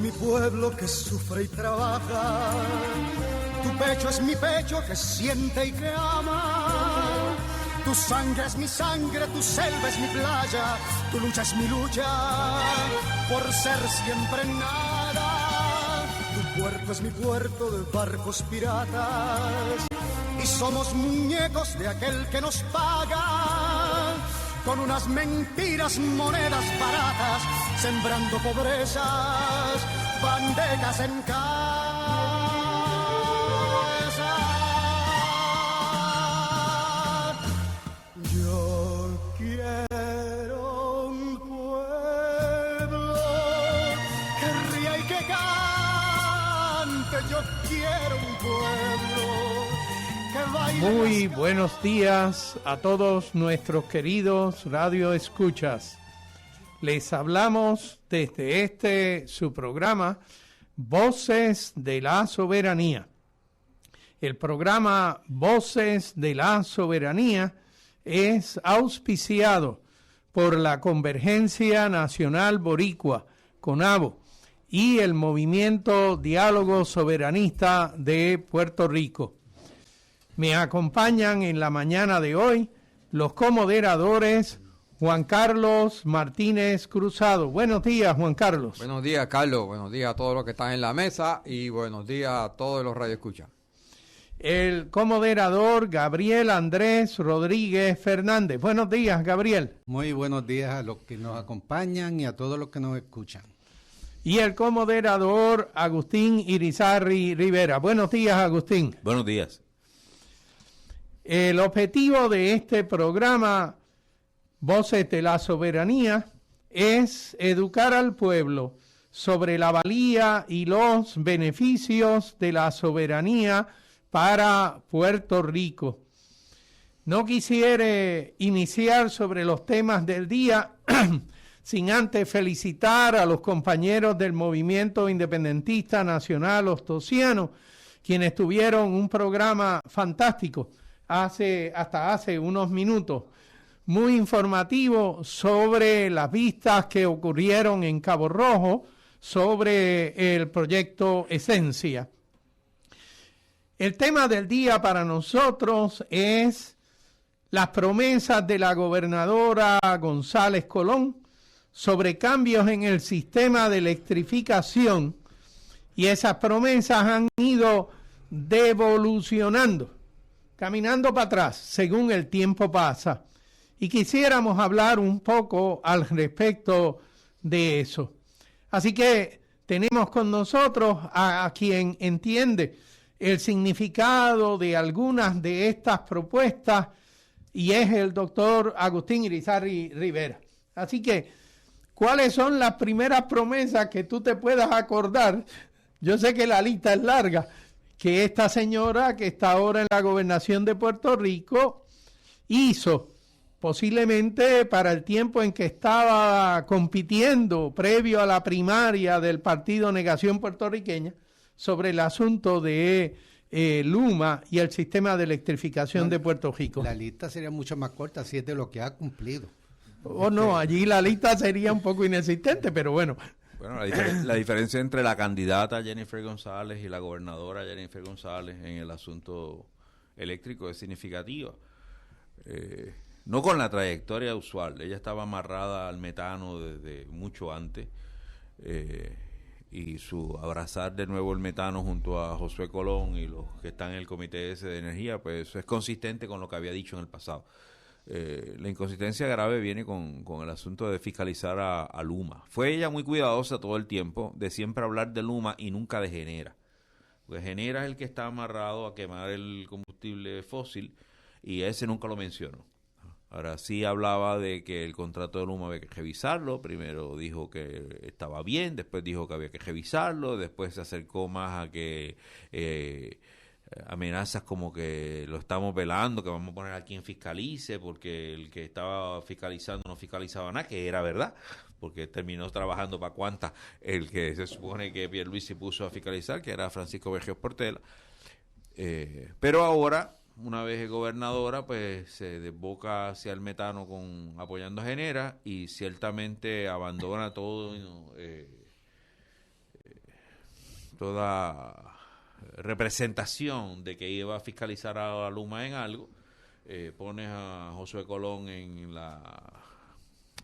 mi pueblo que sufre y trabaja. Tu pecho es mi pecho que siente y que ama. Tu sangre es mi sangre, tu selva es mi playa. Tu lucha es mi lucha por ser siempre nada. Tu puerto es mi puerto de barcos piratas. Y somos muñecos de aquel que nos paga con unas mentiras, monedas baratas, sembrando pobrezas, bandejas en casa. Yo quiero un pueblo que ría y que cante. Yo quiero un pueblo que baile. Muy buenos días a todos nuestros queridos radio escuchas. Les hablamos desde su programa Voces de la Soberanía. El programa Voces de la Soberanía es auspiciado por la Convergencia Nacional Boricua, CONABO, y el Movimiento Diálogo Soberanista de Puerto Rico. Me acompañan en la mañana de hoy los comoderadores Juan Carlos Martínez Cruzado. Buenos días, Juan Carlos. Buenos días, Carlos. Buenos días a todos los que están en la mesa y buenos días a todos los radioescuchas. El comoderador Gabriel Andrés Rodríguez Fernández. Buenos días, Gabriel. Muy buenos días a los que nos acompañan y a todos los que nos escuchan. Y el comoderador Agustín Irizarry Rivera. Buenos días, Agustín. Buenos días. El objetivo de este programa, Voces de la Soberanía, es educar al pueblo sobre la valía y los beneficios de la soberanía para Puerto Rico. No quisiera iniciar sobre los temas del día sin antes felicitar a los compañeros del Movimiento Independentista Nacional Ostosiano, quienes tuvieron un programa fantástico hasta hace unos minutos, muy informativo sobre las vistas que ocurrieron en Cabo Rojo sobre el proyecto Esencia. El tema del día para nosotros es las promesas de la gobernadora González Colón sobre cambios en el sistema de electrificación, y esas promesas han ido devolucionando, caminando para atrás según el tiempo pasa, y quisiéramos hablar un poco al respecto de eso. Así que tenemos con nosotros a quien entiende el significado de algunas de estas propuestas, y es el doctor Agustín Irizarry Rivera. Así que, ¿cuáles son las primeras promesas que tú te puedas acordar? Yo sé que la lista es larga, que esta señora que está ahora en la gobernación de Puerto Rico hizo, posiblemente para el tiempo en que estaba compitiendo previo a la primaria del Partido Negación Puertorriqueña, sobre el asunto de Luma y el sistema de electrificación de Puerto Rico. La lista sería mucho más corta si es de lo que ha cumplido. No, allí la lista sería un poco inexistente, pero bueno. Bueno, la diferencia entre la candidata Jennifer González y la gobernadora Jennifer González en el asunto eléctrico es significativa. No con la trayectoria usual. Ella estaba amarrada al metano desde mucho antes. Y su abrazar de nuevo el metano junto a Josué Colón y los que están en el Comité ese de Energía, pues eso es consistente con lo que había dicho en el pasado. La inconsistencia grave viene con el asunto de fiscalizar a Luma. Fue ella muy cuidadosa todo el tiempo de siempre hablar de Luma y nunca de Genera. Porque Genera es el que está amarrado a quemar el combustible fósil y ese nunca lo mencionó. Ahora sí hablaba de que el contrato de Luma había que revisarlo. Primero dijo que estaba bien, después dijo que había que revisarlo, después se acercó más a que amenazas como que lo estamos velando, que vamos a poner a quien fiscalice, porque el que estaba fiscalizando no fiscalizaba nada, que era verdad, porque terminó trabajando para Cuanta el que se supone que Pierluisi puso a fiscalizar, que era Francisco Berríos Portela. Pero ahora, una vez gobernadora, pues se desboca hacia el metano apoyando a Genera y ciertamente abandona todo toda representación de que iba a fiscalizar a Luma en algo, pones a Josué Colón en la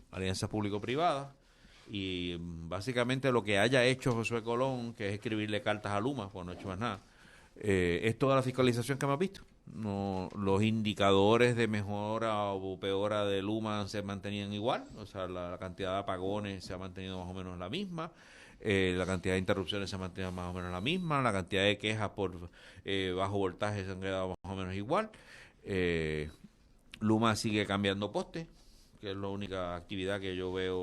alianza público-privada y básicamente lo que haya hecho Josué Colón, que es escribirle cartas a Luma, pues no ha hecho más nada, es toda la fiscalización que hemos visto. No, los indicadores de mejora o peora de Luma se mantenían igual, o sea, la cantidad de apagones se ha mantenido más o menos la misma, la cantidad de interrupciones se ha mantenido más o menos la misma, la cantidad de quejas por bajo voltaje se han quedado más o menos igual. Luma sigue cambiando postes, que es la única actividad que yo veo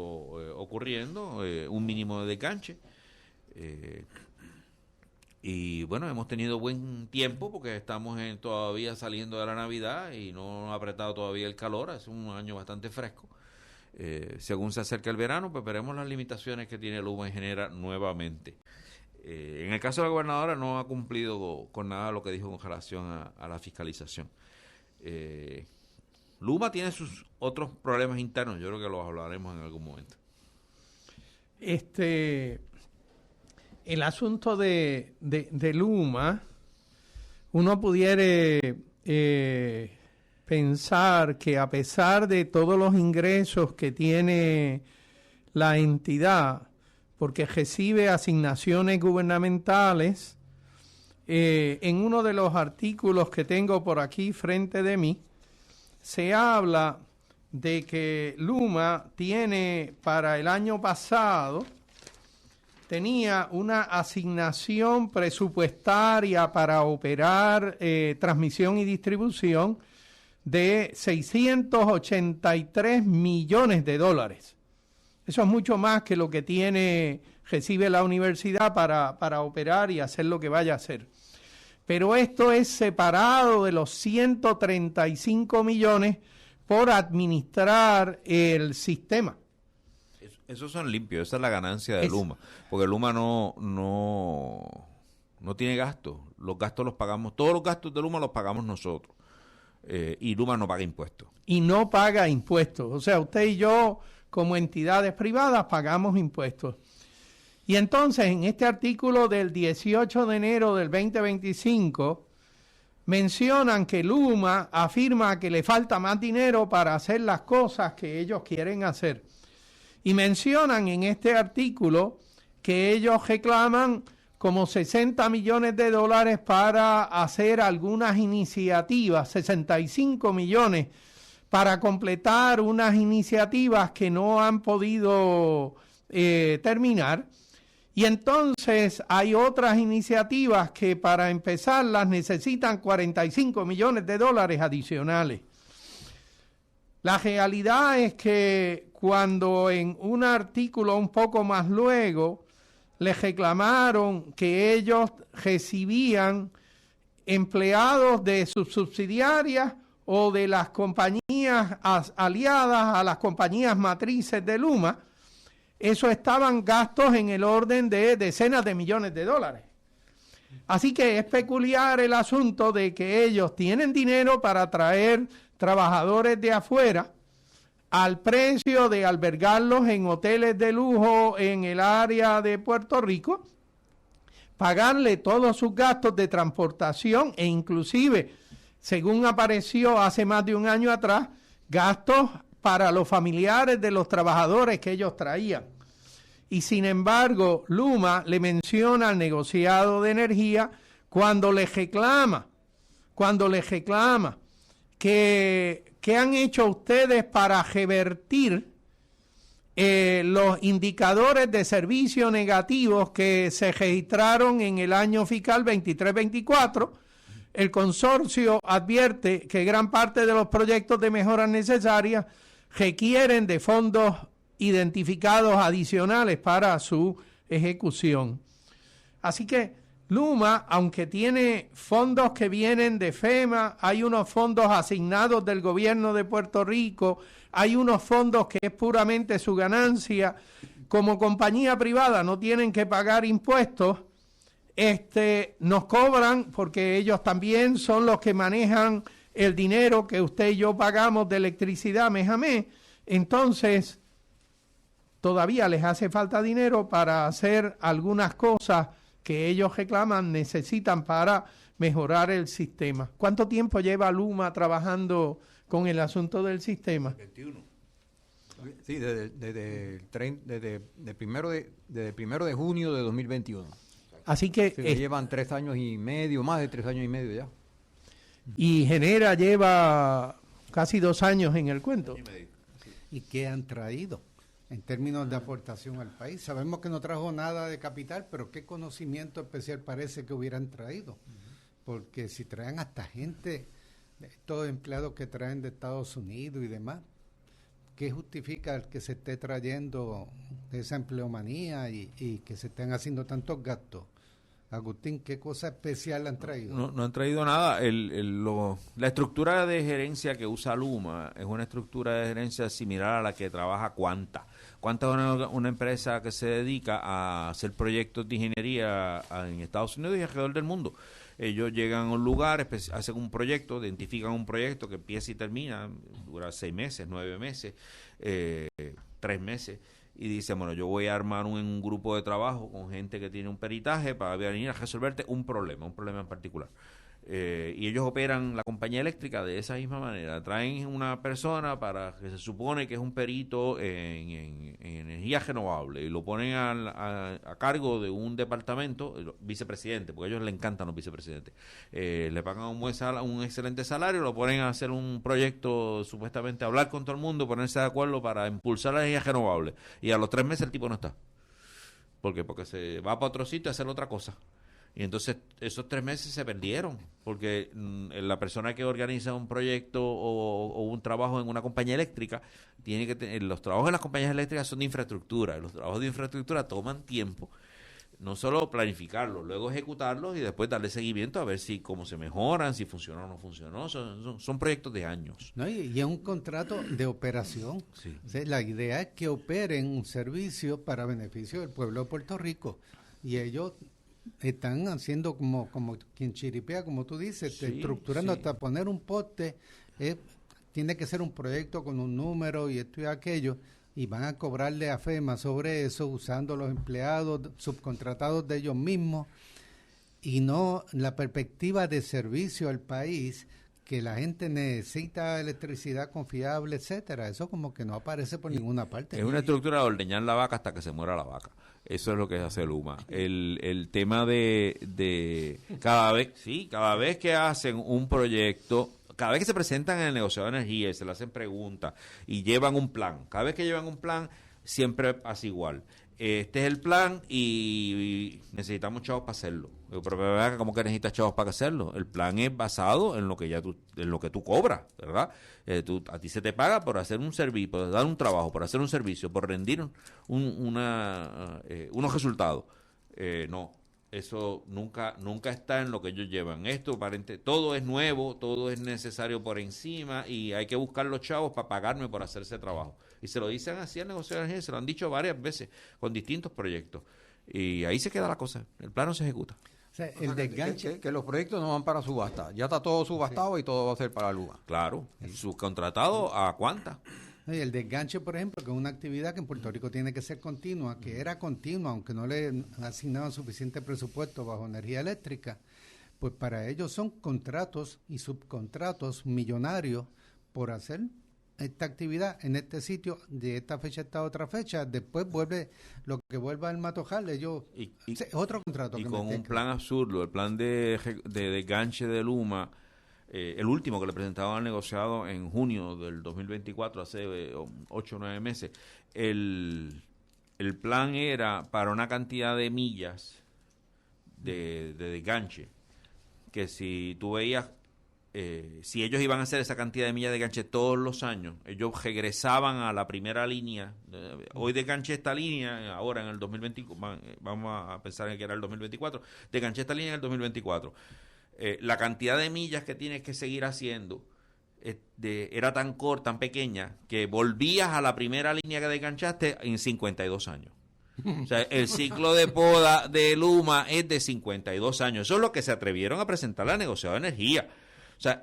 ocurriendo, un mínimo de desganche. Y bueno, hemos tenido buen tiempo porque estamos todavía saliendo de la Navidad y no ha apretado todavía el calor, es un año bastante fresco. Según se acerca el verano, pues veremos las limitaciones que tiene Luma en general nuevamente. En el caso de la gobernadora no ha cumplido con nada lo que dijo con relación a la fiscalización. Luma tiene sus otros problemas internos, yo creo que los hablaremos en algún momento. El asunto de Luma, uno pudiera pensar que a pesar de todos los ingresos que tiene la entidad, porque recibe asignaciones gubernamentales, en uno de los artículos que tengo por aquí frente de mí, se habla de que Luma tiene para el año pasado, tenía una asignación presupuestaria para operar transmisión y distribución de $683 millones. Eso es mucho más que lo que recibe la universidad para operar y hacer lo que vaya a hacer. Pero esto es separado de los 135 millones por administrar el sistema. Esos son limpios, esa es la ganancia de Luma, porque Luma no tiene gastos, los gastos los pagamos, todos los gastos de Luma los pagamos nosotros, y Luma no paga impuestos. Y no paga impuestos, o sea, usted y yo como entidades privadas pagamos impuestos. Y entonces en este artículo del 18 de enero del 2025 mencionan que Luma afirma que le falta más dinero para hacer las cosas que ellos quieren hacer. Y mencionan en este artículo que ellos reclaman como $60 millones para hacer algunas iniciativas, 65 millones para completar unas iniciativas que no han podido terminar. Y entonces hay otras iniciativas que para empezarlas necesitan $45 millones adicionales. La realidad es que cuando en un artículo un poco más luego les reclamaron que ellos recibían empleados de sus subsidiarias o de las compañías aliadas a las compañías matrices de Luma, eso estaban gastos en el orden de decenas de millones de dólares. Así que es peculiar el asunto de que ellos tienen dinero para traer trabajadores de afuera al precio de albergarlos en hoteles de lujo en el área de Puerto Rico, pagarle todos sus gastos de transportación e inclusive, según apareció hace más de un año atrás, gastos para los familiares de los trabajadores que ellos traían. Y sin embargo, Luma le menciona al negociado de energía cuando le reclama ¿qué han hecho ustedes para revertir los indicadores de servicio negativos que se registraron en el año fiscal 23-24? El consorcio advierte que gran parte de los proyectos de mejoras necesarias requieren de fondos identificados adicionales para su ejecución. Así que Luma, aunque tiene fondos que vienen de FEMA, hay unos fondos asignados del gobierno de Puerto Rico, hay unos fondos que es puramente su ganancia, como compañía privada no tienen que pagar impuestos, nos cobran porque ellos también son los que manejan el dinero que usted y yo pagamos de electricidad mes a mes, entonces todavía les hace falta dinero para hacer algunas cosas que ellos reclaman necesitan para mejorar el sistema. ¿Cuánto tiempo lleva Luma trabajando con el asunto del sistema? 21. Sí, desde el primero de junio de 2021. Así que Sí, llevan 3 años y medio, más de 3 años y medio ya. y Genera lleva casi 2 años en el cuento. ¿Y qué han traído en términos de aportación al país? Sabemos que no trajo nada de capital, pero ¿qué conocimiento especial parece que hubieran traído? Porque si traen hasta gente, estos empleados que traen de Estados Unidos y demás, ¿qué justifica el que se esté trayendo esa empleomanía y que se estén haciendo tantos gastos? Agustín, ¿qué cosa especial han traído? No han traído nada. La estructura de gerencia que usa Luma es una estructura de gerencia similar a la que trabaja Quanta. Quanta es una empresa que se dedica a hacer proyectos de ingeniería en Estados Unidos y alrededor del mundo. Ellos llegan a un lugar, hacen un proyecto, identifican un proyecto que empieza y termina, dura 6 meses, 9 meses, 3 meses. Y dice, bueno, yo voy a armar un grupo de trabajo con gente que tiene un peritaje para venir a resolverte un problema en particular. Y ellos operan la compañía eléctrica de esa misma manera. Traen una persona para que se supone que es un perito en energía renovable y lo ponen a cargo de un departamento, vicepresidente, porque a ellos les encantan los vicepresidentes. Le pagan un excelente salario, lo ponen a hacer un proyecto, supuestamente a hablar con todo el mundo, ponerse de acuerdo para impulsar la energía renovable. Y a los 3 meses el tipo no está. ¿Por qué? Porque se va para otro sitio a hacer otra cosa. Y entonces esos 3 meses se perdieron, porque la persona que organiza un proyecto o un trabajo en una compañía eléctrica, tiene que tener, los trabajos en las compañías eléctricas son de infraestructura, y los trabajos de infraestructura toman tiempo, no solo planificarlos, luego ejecutarlos y después darle seguimiento a ver si cómo se mejoran, si funcionó o no funcionó, son proyectos de años. ¿No? Y es un contrato de operación. Sí. O sea, la idea es que operen un servicio para beneficio del pueblo de Puerto Rico, y ellos están haciendo como quien chiripea, como tú dices, Sí, estructurando sí. hasta poner un poste. Tiene que ser un proyecto con un número y esto y aquello, y van a cobrarle a FEMA sobre eso usando los empleados subcontratados de ellos mismos, y no la perspectiva de servicio al país, que la gente necesita electricidad confiable, etcétera. Eso como que no aparece por ninguna parte. Es una estructura de ordeñar la vaca hasta que se muera la vaca. Eso es lo que hace Luma. El tema de cada vez que hacen un proyecto, cada vez que se presentan en el negociado de energía y se le hacen preguntas y llevan un plan, cada vez que llevan un plan siempre pasa igual. Este es el plan y necesitamos chavos para hacerlo. Pero ¿cómo que necesitas chavos para hacerlo? El plan es basado en lo que en lo que tú cobras, ¿verdad? A ti se te paga por hacer un servicio, por dar un trabajo, por hacer un servicio, por rendir unos resultados. No, eso nunca está en lo que ellos llevan. Todo es nuevo, todo es necesario por encima y hay que buscar los chavos para pagarme por hacer ese trabajo. Y se lo dicen así al negocio de energía, se lo han dicho varias veces con distintos proyectos. Y ahí se queda la cosa, el plan no se ejecuta. O sea, el desganche. Que los proyectos no van para subasta. Ya está todo subastado, sí. Y todo va a ser para Luma. Claro, subcontratado a Quanta. Y el desganche, por ejemplo, que es una actividad que en Puerto Rico tiene que ser continua, que era continua, aunque no le asignaban suficiente presupuesto bajo energía eléctrica, pues para ellos son contratos y subcontratos millonarios por hacer esta actividad en este sitio, de esta fecha a esta otra fecha. Después vuelve lo que vuelva al Matojal, ellos es otro contrato. Y que con un plan absurdo, el plan de desganche de Luma, el último que le presentaban al negociado en junio del 2024, hace 8 o 9 meses, el plan era para una cantidad de millas de desganche, que si tú veías, si ellos iban a hacer esa cantidad de millas de ganche todos los años, ellos regresaban a la primera línea. Hoy desganché esta línea, ahora en el 2024, vamos a pensar en que era el 2024, desganché esta línea en el 2024. La cantidad de millas que tienes que seguir haciendo era tan corta, tan pequeña, que volvías a la primera línea que desganchaste en 52 años. O sea, el ciclo de poda de Luma es de 52 años. Eso es lo que se atrevieron a presentar al negociado de energía. O sea,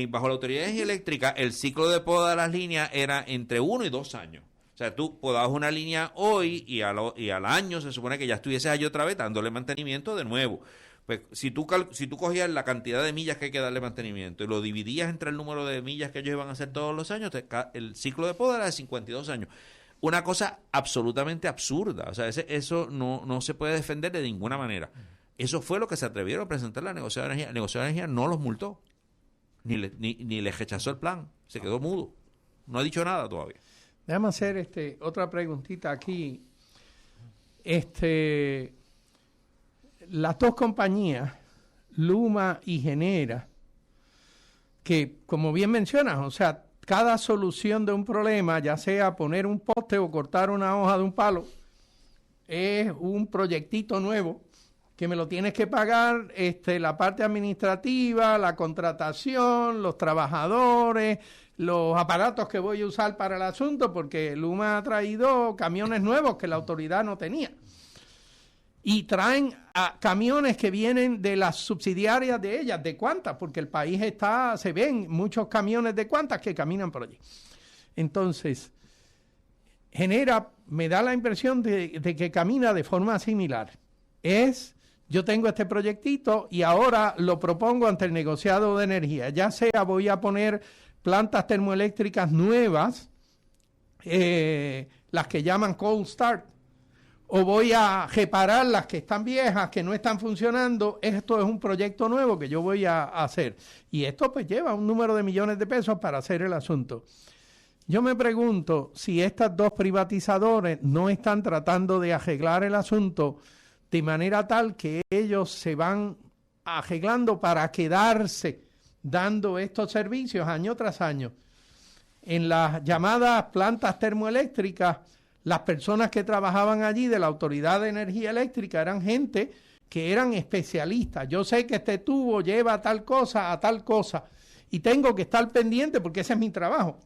bajo la Autoridad de Energía Eléctrica, el ciclo de poda de las líneas era entre 1 y 2 años. O sea, tú podabas una línea hoy y al año se supone que ya estuvieses allí otra vez dándole mantenimiento de nuevo. Pues si tú cogías la cantidad de millas que hay que darle mantenimiento y lo dividías entre el número de millas que ellos iban a hacer todos los años, el ciclo de poda era de 52 años. Una cosa absolutamente absurda. O sea, eso no se puede defender de ninguna manera. Eso fue lo que se atrevieron a presentar la negociadora de energía. La negociadora de energía no los multó, ni les rechazó el plan. Se quedó mudo. No ha dicho nada todavía. Déjame hacer otra preguntita aquí. Las dos compañías, Luma y Genera, que como bien mencionas, o sea, cada solución de un problema, ya sea poner un poste o cortar una hoja de un palo, es un proyectito nuevo que me lo tienes que pagar la parte administrativa, la contratación, los trabajadores, los aparatos que voy a usar para el asunto, porque Luma ha traído camiones nuevos que la autoridad no tenía. Y traen camiones que vienen de las subsidiarias de ellas, de Qantas, porque el país se ven muchos camiones de Qantas que caminan por allí. Entonces, me da la impresión de que camina de forma similar. Yo tengo este proyectito y ahora lo propongo ante el negociado de energía. Ya sea voy a poner plantas termoeléctricas nuevas, las que llaman cold start, o voy a reparar las que están viejas, que no están funcionando. Esto es un proyecto nuevo que yo voy a hacer. Y esto pues lleva un número de millones de pesos para hacer el asunto. Yo me pregunto si estas dos privatizadores no están tratando de arreglar el asunto de manera tal que ellos se van arreglando para quedarse dando estos servicios año tras año. En las llamadas plantas termoeléctricas, las personas que trabajaban allí de la Autoridad de Energía Eléctrica eran gente que eran especialistas. Yo sé que este tubo lleva a tal cosa y tengo que estar pendiente porque ese es mi trabajo.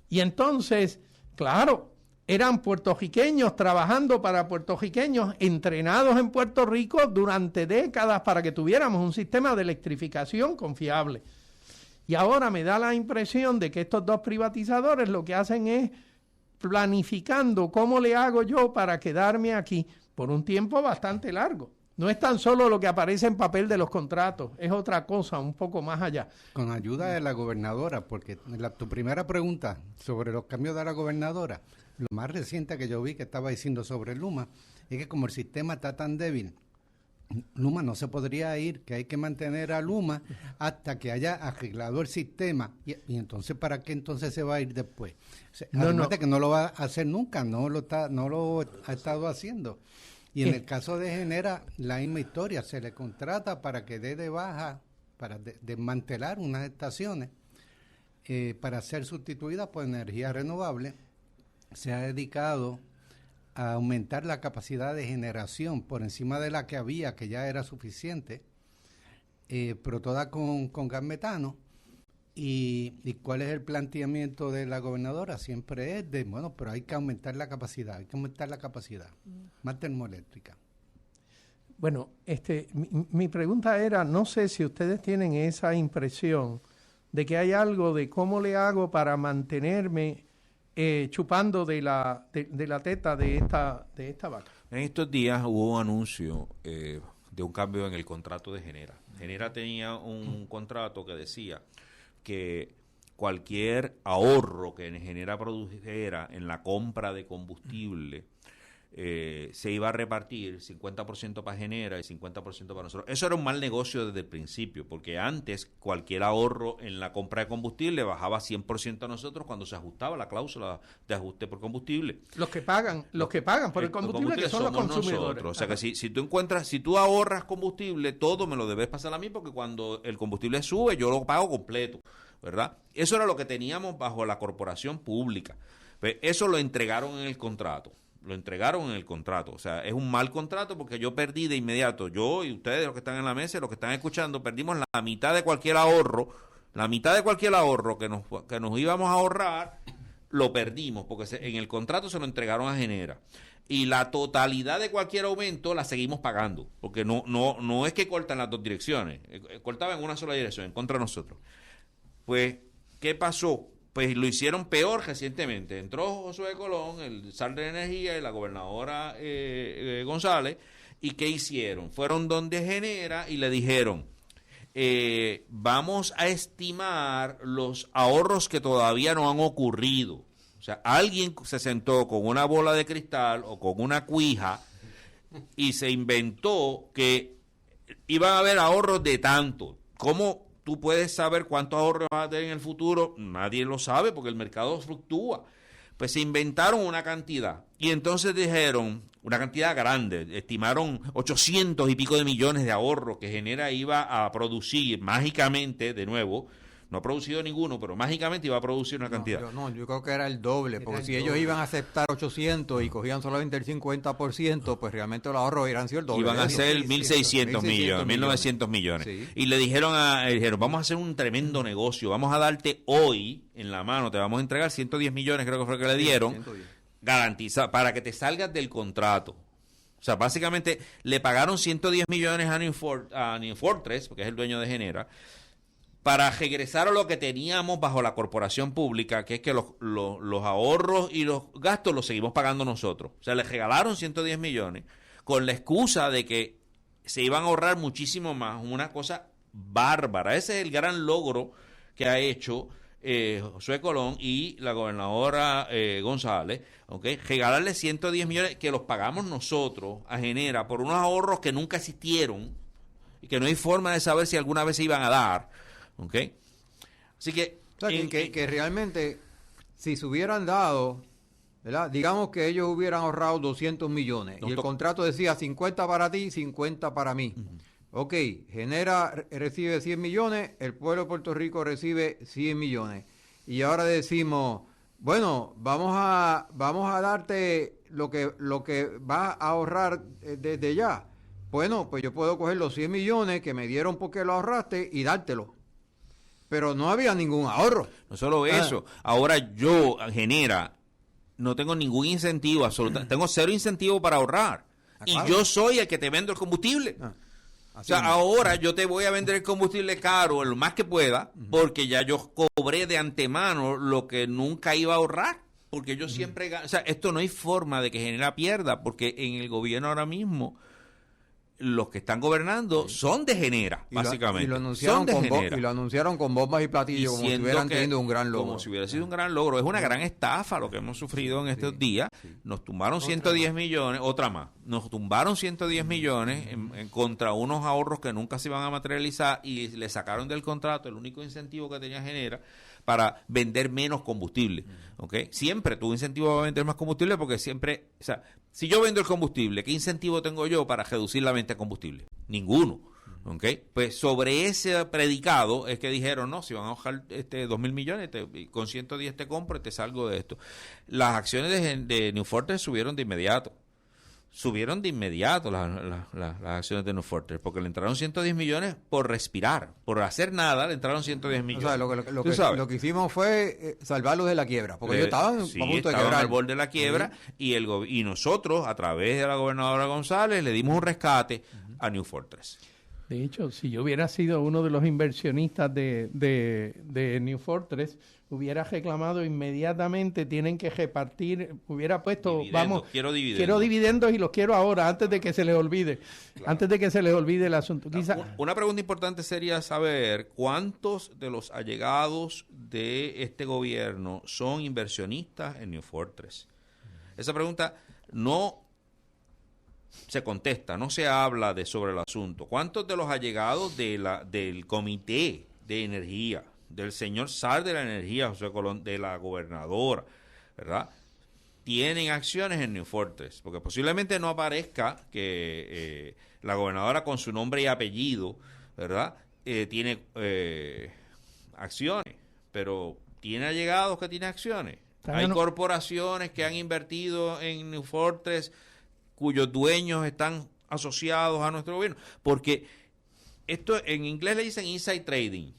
Y entonces, claro, eran puertorriqueños trabajando para puertorriqueños, entrenados en Puerto Rico durante décadas para que tuviéramos un sistema de electrificación confiable. Y ahora me da la impresión de que estos dos privatizadores lo que hacen es planificando cómo le hago yo para quedarme aquí por un tiempo bastante largo. No es tan solo lo que aparece en papel de los contratos, es otra cosa, un poco más allá. Con ayuda de la gobernadora, porque tu primera pregunta sobre los cambios de la gobernadora, lo más reciente que yo vi que estaba diciendo sobre Luma, es que como el sistema está tan débil, Luma no se podría ir, que hay que mantener a Luma hasta que haya arreglado el sistema. Y entonces, ¿para qué entonces se va a ir después? O sea, que no lo va a hacer nunca, no lo ha estado haciendo. Y en el caso de Genera, la misma historia, se le contrata para que dé de baja, para desmantelar unas estaciones, para ser sustituidas por energía renovable. Se ha dedicado a aumentar la capacidad de generación por encima de la que había, que ya era suficiente, pero toda con gas metano. ¿Y cuál es el planteamiento de la gobernadora? Siempre es pero hay que aumentar la capacidad, más termoeléctrica. Bueno, mi pregunta era, no sé si ustedes tienen esa impresión de que hay algo de cómo le hago para mantenerme chupando de la teta de esta vaca. En estos días hubo un anuncio de un cambio en el contrato de Genera. Genera tenía un contrato que decía que cualquier ahorro que Genera produjera en la compra de combustible se iba a repartir 50% para Genera y 50% para nosotros. Eso era un mal negocio desde el principio, porque antes cualquier ahorro en la compra de combustible bajaba 100% a nosotros cuando se ajustaba la cláusula de ajuste por combustible. Los que pagan por el combustible que son los consumidores. Nosotros. O sea que si tú ahorras combustible, todo me lo debes pasar a mí, porque cuando el combustible sube yo lo pago completo, ¿verdad? Eso era lo que teníamos bajo la corporación pública. Pues eso lo entregaron en el contrato. O sea, es un mal contrato porque yo perdí de inmediato, yo y ustedes, los que están en la mesa, los que están escuchando, perdimos la mitad de cualquier ahorro que nos íbamos a ahorrar, lo perdimos porque en el contrato se lo entregaron a Genera. Y la totalidad de cualquier aumento la seguimos pagando, porque no es que cortan las dos direcciones, cortaban en una sola dirección, en contra de nosotros. Pues, ¿qué pasó? pues lo hicieron peor recientemente. Entró Josué Colón, el zar de energía, y la gobernadora González, ¿y qué hicieron? Fueron donde Genera y le dijeron, vamos a estimar los ahorros que todavía no han ocurrido. O sea, alguien se sentó con una bola de cristal o con una cuija y se inventó que iban a haber ahorros de tanto. ¿Cómo tú puedes saber cuántos ahorros vas a tener en el futuro? Nadie lo sabe porque el mercado fluctúa. Pues se inventaron una cantidad y entonces dijeron, una cantidad grande, estimaron 800 y pico de millones de ahorros que Genera iba a producir mágicamente, de nuevo. No ha producido ninguno, pero mágicamente iba a producir una cantidad. Yo creo que era el doble, porque si ellos iban a aceptar 800 y cogían solamente el 50%, pues realmente los ahorros hubieran sido el doble. Iban a ser 1.600 millones, 1.900 millones. Sí. Y le dijeron, vamos a hacer un tremendo negocio, vamos a darte hoy en la mano, te vamos a entregar 110 millones, creo que fue lo que le dieron, 110. Garantiza, para que te salgas del contrato. O sea, básicamente le pagaron 110 millones a New Fortress, porque es el dueño de Genera, para regresar a lo que teníamos bajo la corporación pública, que es que los ahorros y los gastos los seguimos pagando nosotros. O sea, les regalaron 110 millones con la excusa de que se iban a ahorrar muchísimo más, una cosa bárbara. Ese es el gran logro que ha hecho Josué Colón y la gobernadora González, ¿okay? Regalarle 110 millones que los pagamos nosotros a Genera por unos ahorros que nunca existieron y que no hay forma de saber si alguna vez se iban a dar. ¿Okay? Así que, o sea, que realmente, si se hubieran dado, ¿verdad? Digamos que ellos hubieran ahorrado 200 millones y el contrato decía 50 para ti, 50 para mí. Ok, Genera recibe 100 millones, el pueblo de Puerto Rico recibe 100 millones. Y ahora decimos, bueno, vamos a darte lo que vas a ahorrar desde ya. Bueno, pues yo puedo coger los 100 millones que me dieron porque lo ahorraste y dártelo. Pero no había ningún ahorro. No solo eso. Ahora yo, Genera, no tengo ningún incentivo, absolutamente. Tengo cero incentivo para ahorrar. Claro. Y yo soy el que te vendo el combustible. O sea, ahora yo te voy a vender el combustible caro, lo más que pueda, porque ya yo cobré de antemano lo que nunca iba a ahorrar. Porque yo siempre... O sea, esto no hay forma de que Genera pierda, porque en el gobierno ahora mismo los que están gobernando son de Genera, básicamente. Y lo anunciaron con bombas y platillos, como si hubieran tenido un gran logro. Como si hubiera sido un gran logro. Es una gran estafa lo que hemos sufrido en estos días. Nos tumbaron 110 millones, otra más. Nos tumbaron 110 millones en contra unos ahorros que nunca se iban a materializar y le sacaron del contrato el único incentivo que tenía Genera para vender menos combustible. ¿Okay? Siempre tuvo incentivo para vender más combustible porque siempre, o sea, si yo vendo el combustible, ¿qué incentivo tengo yo para reducir la venta de combustible? Ninguno. ¿Okay? Pues sobre ese predicado es que dijeron, no, si van a bajar 2.000 millones, con 110 te compro y te salgo de esto. Las acciones de New Fortress subieron de inmediato. Las acciones de New Fortress, porque le entraron 110 millones por respirar, por hacer nada, le entraron 110 millones. O sea, lo que hicimos fue salvarlos de la quiebra, porque ellos estaban a punto de quebrar. Al borde de la quiebra, y nosotros, a través de la gobernadora González, le dimos un rescate a New Fortress. De hecho, si yo hubiera sido uno de los inversionistas de New Fortress, hubiera reclamado inmediatamente, tienen que repartir, hubiera puesto, quiero dividendos y los quiero ahora, antes de que se les olvide, antes de que se les olvide el asunto. Una pregunta importante sería saber cuántos de los allegados de este gobierno son inversionistas en New Fortress. Esa pregunta no se contesta, no se habla sobre el asunto. ¿Cuántos de los allegados del Comité de Energía, del señor zar de la energía, José Colón, de la gobernadora, ¿verdad?, tienen acciones en New Fortress? Porque posiblemente no aparezca que la gobernadora con su nombre y apellido, ¿verdad?, tiene acciones, pero tiene allegados que tienen acciones. Hay corporaciones que han invertido en New Fortress cuyos dueños están asociados a nuestro gobierno, porque esto en inglés le dicen inside trading.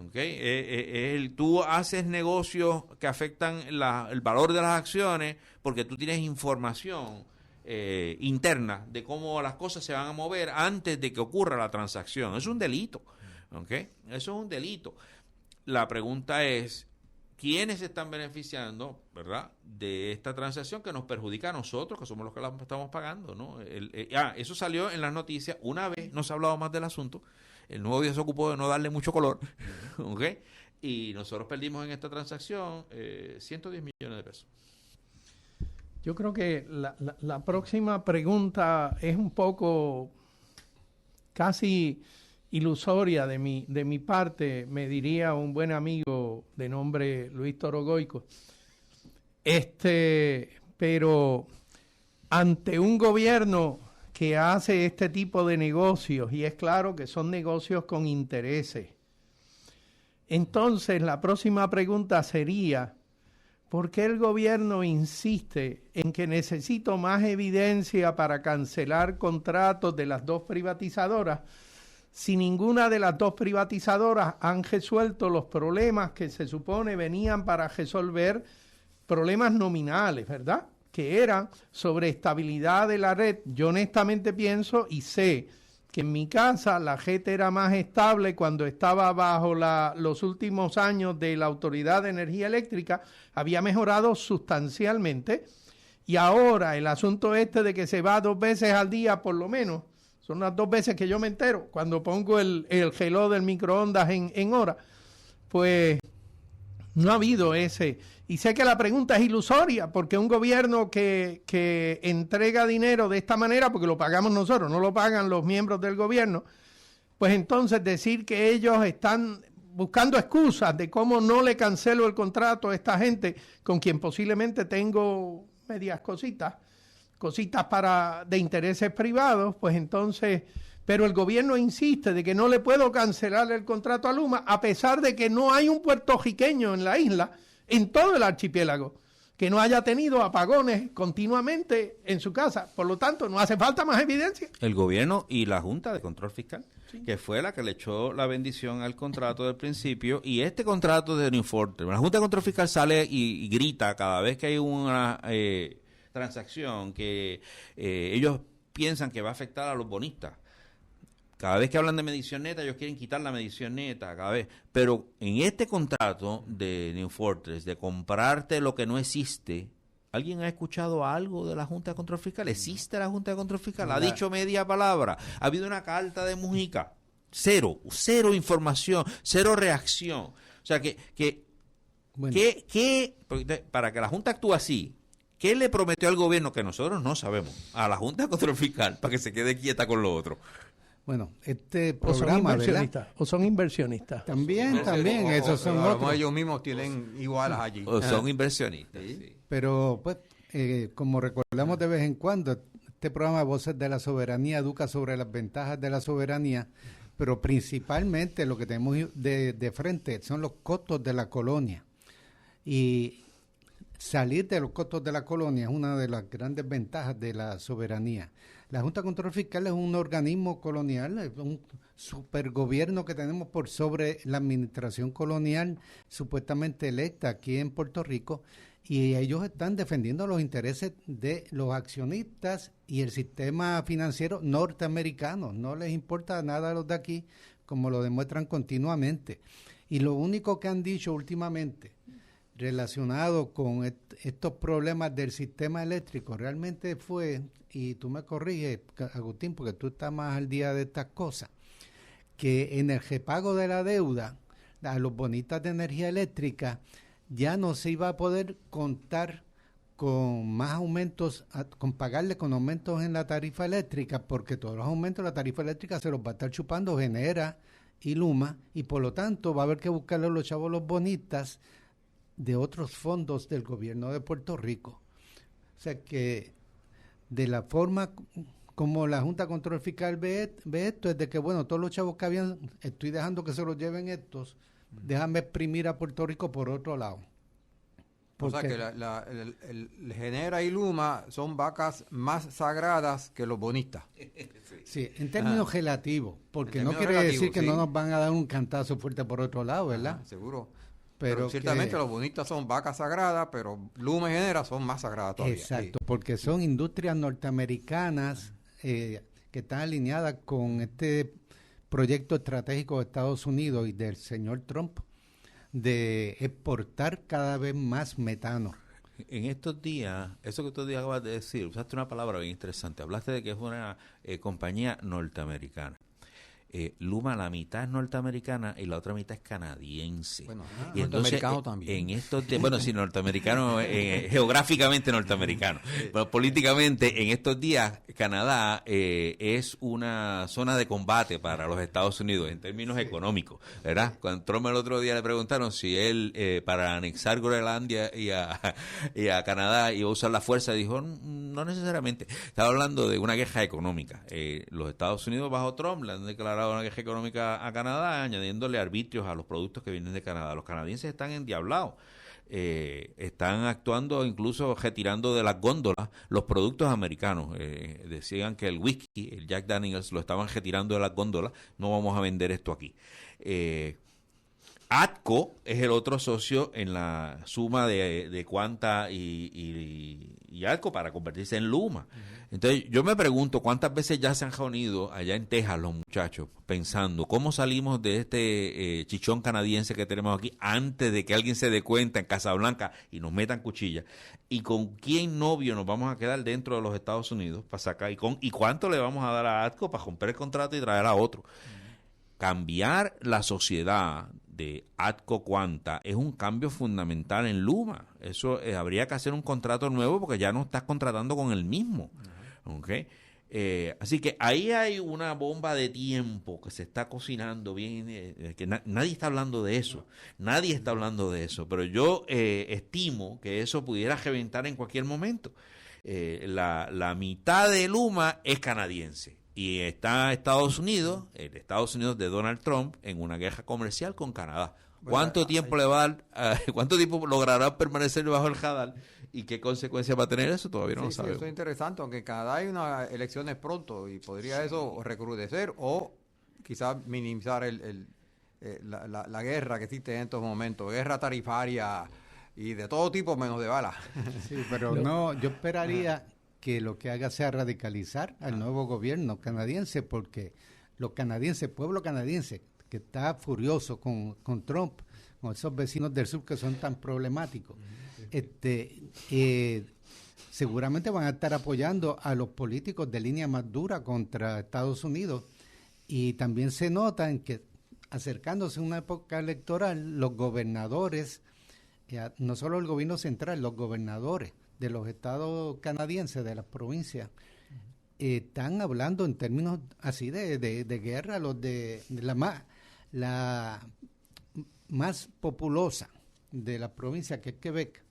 ¿Okay? Tú haces negocios que afectan el valor de las acciones porque tú tienes información interna de cómo las cosas se van a mover antes de que ocurra la transacción. Es un delito. ¿Okay? Eso es un delito. La pregunta es, ¿quiénes se están beneficiando, verdad, de esta transacción que nos perjudica a nosotros, que somos los que la estamos pagando, ¿no? Eso salió en las noticias. Una vez no se ha hablado más del asunto. El nuevo día se ocupó de no darle mucho color, ¿ok? Y nosotros perdimos en esta transacción 110 millones de pesos. Yo creo que la próxima pregunta es un poco casi ilusoria de mi parte, me diría un buen amigo de nombre Luis Torogoico. Pero ante un gobierno que hace este tipo de negocios, y es claro que son negocios con intereses, entonces la próxima pregunta sería: ¿por qué el gobierno insiste en que necesito más evidencia para cancelar contratos de las dos privatizadoras, si ninguna de las dos privatizadoras han resuelto los problemas que se supone venían para resolver, problemas nominales, ¿verdad?, que eran sobre estabilidad de la red? Yo honestamente pienso y sé que en mi casa la red era más estable cuando estaba bajo los últimos años de la Autoridad de Energía Eléctrica, había mejorado sustancialmente, y ahora el asunto de que se va 2 veces al día por lo menos, son las 2 veces que yo me entero cuando pongo el reloj del microondas en hora, pues no ha habido ese. Y sé que la pregunta es ilusoria, porque un gobierno que entrega dinero de esta manera, porque lo pagamos nosotros, no lo pagan los miembros del gobierno, pues entonces decir que ellos están buscando excusas de cómo no le cancelo el contrato a esta gente con quien posiblemente tengo medias cositas de intereses privados, pues entonces, pero el gobierno insiste de que no le puedo cancelar el contrato a Luma, a pesar de que no hay un puertorriqueño en la isla, en todo el archipiélago, que no haya tenido apagones continuamente en su casa. Por lo tanto, no hace falta más evidencia. El gobierno y la Junta de Control Fiscal, sí, que fue la que le echó la bendición al contrato del principio, y este contrato de New Fortress, la Junta de Control Fiscal sale y grita cada vez que hay una transacción que ellos piensan que va a afectar a los bonistas. Cada vez que hablan de medición neta, ellos quieren quitar la medición neta, cada vez. Pero en este contrato de New Fortress, de comprarte lo que no existe, ¿alguien ha escuchado algo de la Junta de Control Fiscal? ¿Existe la Junta de Control Fiscal? ¿Ha dicho media palabra? ¿Ha habido una carta de Mujica? Cero información, cero reacción. O sea, bueno, para que la Junta actúe así, ¿qué le prometió al gobierno que nosotros no sabemos a la Junta de Control Fiscal para que se quede quieta con lo otro? Bueno, este programa, ¿o son inversionistas? También, esos son otros. Ellos mismos tienen igualas allí. O son inversionistas. Sí. Pero, pues, como recordamos de vez en cuando, este programa Voces de la Soberanía educa sobre las ventajas de la soberanía, pero principalmente lo que tenemos de frente son los costos de la colonia. Y salir de los costos de la colonia es una de las grandes ventajas de la soberanía. La Junta de Control Fiscal es un organismo colonial, es un supergobierno que tenemos por sobre la administración colonial supuestamente electa aquí en Puerto Rico, y ellos están defendiendo los intereses de los accionistas y el sistema financiero norteamericano. No les importa nada a los de aquí, como lo demuestran continuamente. Y lo único que han dicho últimamente relacionado con estos problemas del sistema eléctrico realmente fue, y tú me corriges, Agustín, porque tú estás más al día de estas cosas, que en el repago de la deuda a los bonistas de energía eléctrica ya no se iba a poder contar con más aumentos, con pagarle con aumentos en la tarifa eléctrica, porque todos los aumentos de la tarifa eléctrica se los va a estar chupando Genera y Luma, y por lo tanto va a haber que buscarle a los chavos los bonistas de otros fondos del gobierno de Puerto Rico. O sea que de la forma como la Junta de Control Fiscal ve esto, es de que, bueno, todos los chavos que habían, estoy dejando que se los lleven estos, déjame exprimir a Puerto Rico por otro lado. Porque, o sea que el Genera y Luma son vacas más sagradas que los bonistas. Sí, en términos relativos, porque no quiere decir que no nos van a dar un cantazo fuerte por otro lado, ¿verdad? Seguro. Pero ciertamente los bonistas son vacas sagradas, pero Luma y Genera son más sagradas todavía. Exacto, porque son industrias norteamericanas que están alineadas con este proyecto estratégico de Estados Unidos y del señor Trump, de exportar cada vez más metano. En estos días, eso que tú acabas de decir, usaste una palabra bien interesante. Hablaste de que es una compañía norteamericana. Luma, la mitad es norteamericana y la otra mitad es canadiense. Bueno, y entonces, norteamericano también. En estos bueno, sí, norteamericano, geográficamente norteamericano. Pero políticamente, en estos días, Canadá es una zona de combate para los Estados Unidos en términos económicos, ¿verdad? Cuando Trump el otro día le preguntaron si él, para anexar Groenlandia y a Canadá, iba a usar la fuerza, dijo, no necesariamente. Estaba hablando de una guerra económica. Los Estados Unidos, bajo Trump, le han declarado una guerra económica a Canadá, añadiéndole arbitrios a los productos que vienen de Canadá. Los canadienses están endiablados. Están actuando, incluso retirando de las góndolas los productos americanos. Decían que el whisky, el Jack Daniels, lo estaban retirando de las góndolas. No vamos a vender esto aquí. ATCO es el otro socio en la suma de Quanta y ATCO para convertirse en Luma. Entonces yo me pregunto cuántas veces ya se han reunido allá en Texas los muchachos pensando cómo salimos de este chichón canadiense que tenemos aquí antes de que alguien se dé cuenta en Casablanca y nos metan cuchillas, y con quién novio nos vamos a quedar dentro de los Estados Unidos para sacar y cuánto le vamos a dar a ATCO para romper el contrato y traer a otro. Cambiar la sociedad de ATCO Quanta es un cambio fundamental en Luma. Eso habría que hacer un contrato nuevo porque ya no estás contratando con el mismo. ¿Okay? Así que ahí hay una bomba de tiempo que se está cocinando bien, que nadie está hablando de eso. Nadie está hablando de eso, pero yo estimo que eso pudiera reventar en cualquier momento. La mitad de Luma es canadiense. Y está Estados Unidos, el Estados Unidos de Donald Trump, en una guerra comercial con Canadá. ¿Cuánto tiempo le va a dar, cuánto tiempo logrará permanecer bajo el radar y qué consecuencias va a tener eso? Todavía no lo sabemos. Eso es interesante, aunque en Canadá hay unas elecciones pronto y podría eso recrudecer o quizás minimizar la guerra que existe en estos momentos, guerra tarifaria y de todo tipo menos de balas. Sí, pero no, yo esperaría que lo que haga sea radicalizar al nuevo gobierno canadiense, porque los canadienses, pueblo canadiense, que está furioso con Trump, con esos vecinos del sur que son tan problemáticos, seguramente van a estar apoyando a los políticos de línea más dura contra Estados Unidos, y también se nota en que acercándose a una época electoral, los gobernadores, no solo el gobierno central, los gobernadores de los estados canadienses, de las provincias, están hablando en términos así de guerra. Los de la más populosa de la provincia, que es Quebec,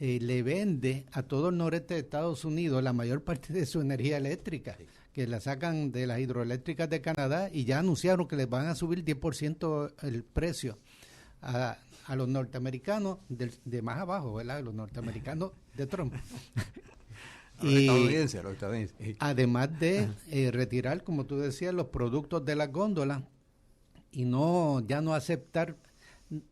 le vende a todo el noreste de Estados Unidos la mayor parte de su energía eléctrica, que la sacan de las hidroeléctricas de Canadá, y ya anunciaron que les van a subir 10% el precio a los norteamericanos de más abajo, ¿verdad? Los norteamericanos de Trump. Los estadounidenses. Además de retirar, como tú decías, los productos de las góndolas y ya no aceptar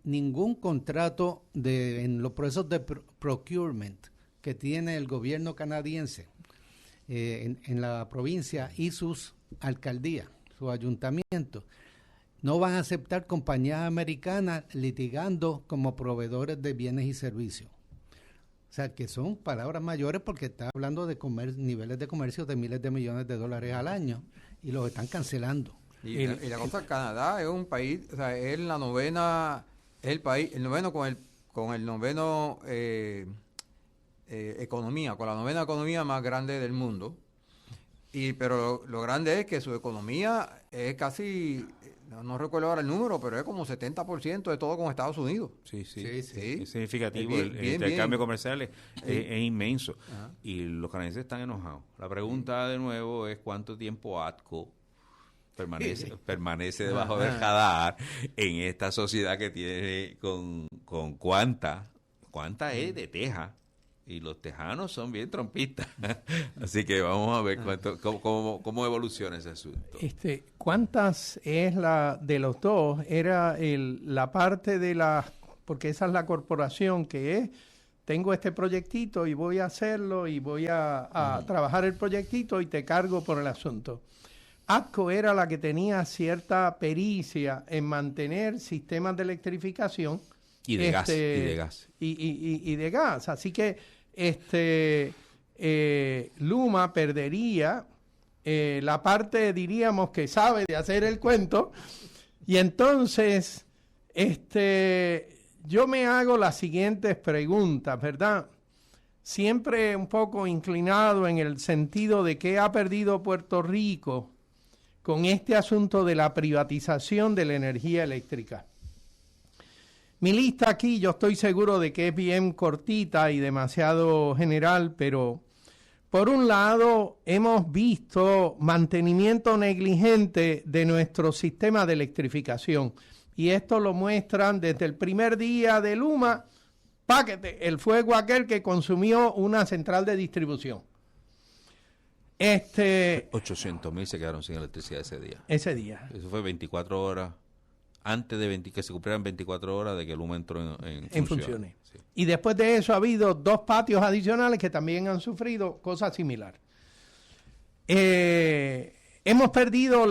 ningún contrato en los procesos de procurement que tiene el gobierno canadiense en la provincia y sus alcaldías, sus ayuntamientos. No van a aceptar compañías americanas litigando como proveedores de bienes y servicios. O sea, que son palabras mayores, porque está hablando de niveles de comercio de miles de millones de dólares al año, y los están cancelando. Y la cosa, Canadá es un país, o sea, es la novena, es el país, el noveno con el noveno economía, con la novena economía más grande del mundo. Pero lo grande es que su economía es casi, no recuerdo ahora el número, pero es como 70% de todo con Estados Unidos. Sí. Es significativo. El intercambio comercial es inmenso. Ajá. Y los canadienses están enojados. La pregunta de nuevo es cuánto tiempo ATCO permanece debajo del radar en esta sociedad que tiene con Quanta. Quanta es de Texas. Y los tejanos son bien trompistas. Así que vamos a ver cómo evoluciona ese asunto. ¿Cuántas es la de los dos? Era la parte de porque esa es la corporación que es, tengo este proyectito y voy a hacerlo y voy a trabajar el proyectito y te cargo por el asunto. ATCO era la que tenía cierta pericia en mantener sistemas de electrificación Y de gas, y de gas. Y de gas. Así que Luma perdería la parte, diríamos, que sabe de hacer el cuento. Y entonces, yo me hago las siguientes preguntas, ¿verdad? Siempre un poco inclinado en el sentido de qué ha perdido Puerto Rico con este asunto de la privatización de la energía eléctrica. Mi lista aquí yo estoy seguro de que es bien cortita y demasiado general, pero por un lado hemos visto mantenimiento negligente de nuestro sistema de electrificación y esto lo muestran desde el primer día de Luma, el fuego aquel que consumió una central de distribución. 800,000 se quedaron sin electricidad ese día. Ese día. Eso fue 24 horas. Antes de que se cumplieran 24 horas de que Luma entró en funciones. Sí. Y después de eso ha habido 2 patios adicionales que también han sufrido cosas similares. Hemos perdido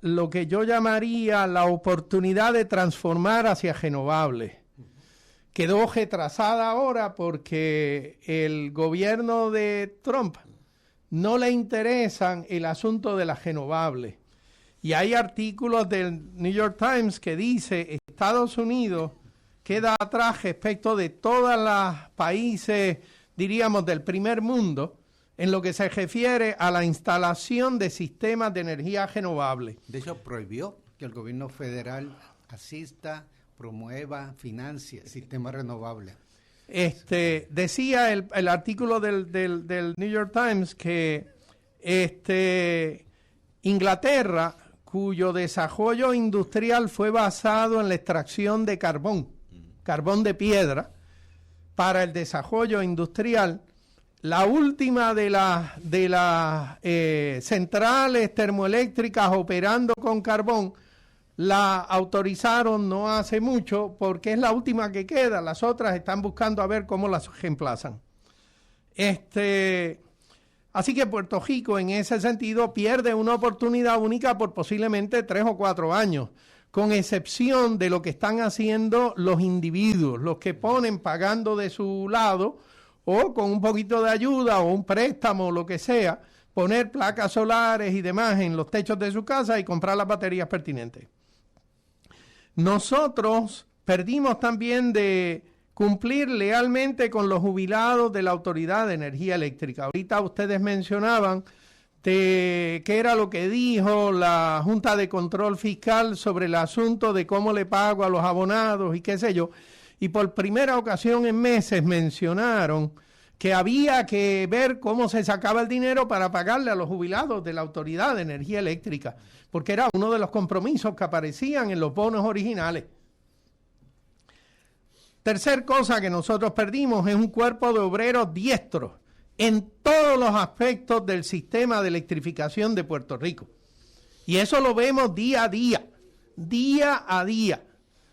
lo que yo llamaría la oportunidad de transformar hacia renovables. Quedó retrasada ahora porque el gobierno de Trump no le interesan el asunto de las renovables. Y hay artículos del New York Times que dice Estados Unidos queda atrás respecto de todos los países, diríamos, del primer mundo, en lo que se refiere a la instalación de sistemas de energía renovable. De hecho, prohibió que el gobierno federal asista, promueva, financie sistemas renovables. Decía el artículo del New York Times que Inglaterra, cuyo desarrollo industrial fue basado en la extracción de carbón de piedra, para el desarrollo industrial, la última de las centrales termoeléctricas operando con carbón, la autorizaron no hace mucho porque es la última que queda, las otras están buscando a ver cómo las reemplazan. Así que Puerto Rico en ese sentido pierde una oportunidad única por posiblemente 3 o 4 años, con excepción de lo que están haciendo los individuos, los que ponen pagando de su lado o con un poquito de ayuda o un préstamo o lo que sea, poner placas solares y demás en los techos de su casa y comprar las baterías pertinentes. Nosotros perdimos también de cumplir lealmente con los jubilados de la Autoridad de Energía Eléctrica. Ahorita ustedes mencionaban qué era lo que dijo la Junta de Control Fiscal sobre el asunto de cómo le pago a los abonados y qué sé yo. Y por primera ocasión en meses mencionaron que había que ver cómo se sacaba el dinero para pagarle a los jubilados de la Autoridad de Energía Eléctrica, porque era uno de los compromisos que aparecían en los bonos originales. Tercer cosa que nosotros perdimos es un cuerpo de obreros diestros en todos los aspectos del sistema de electrificación de Puerto Rico. Y eso lo vemos día a día.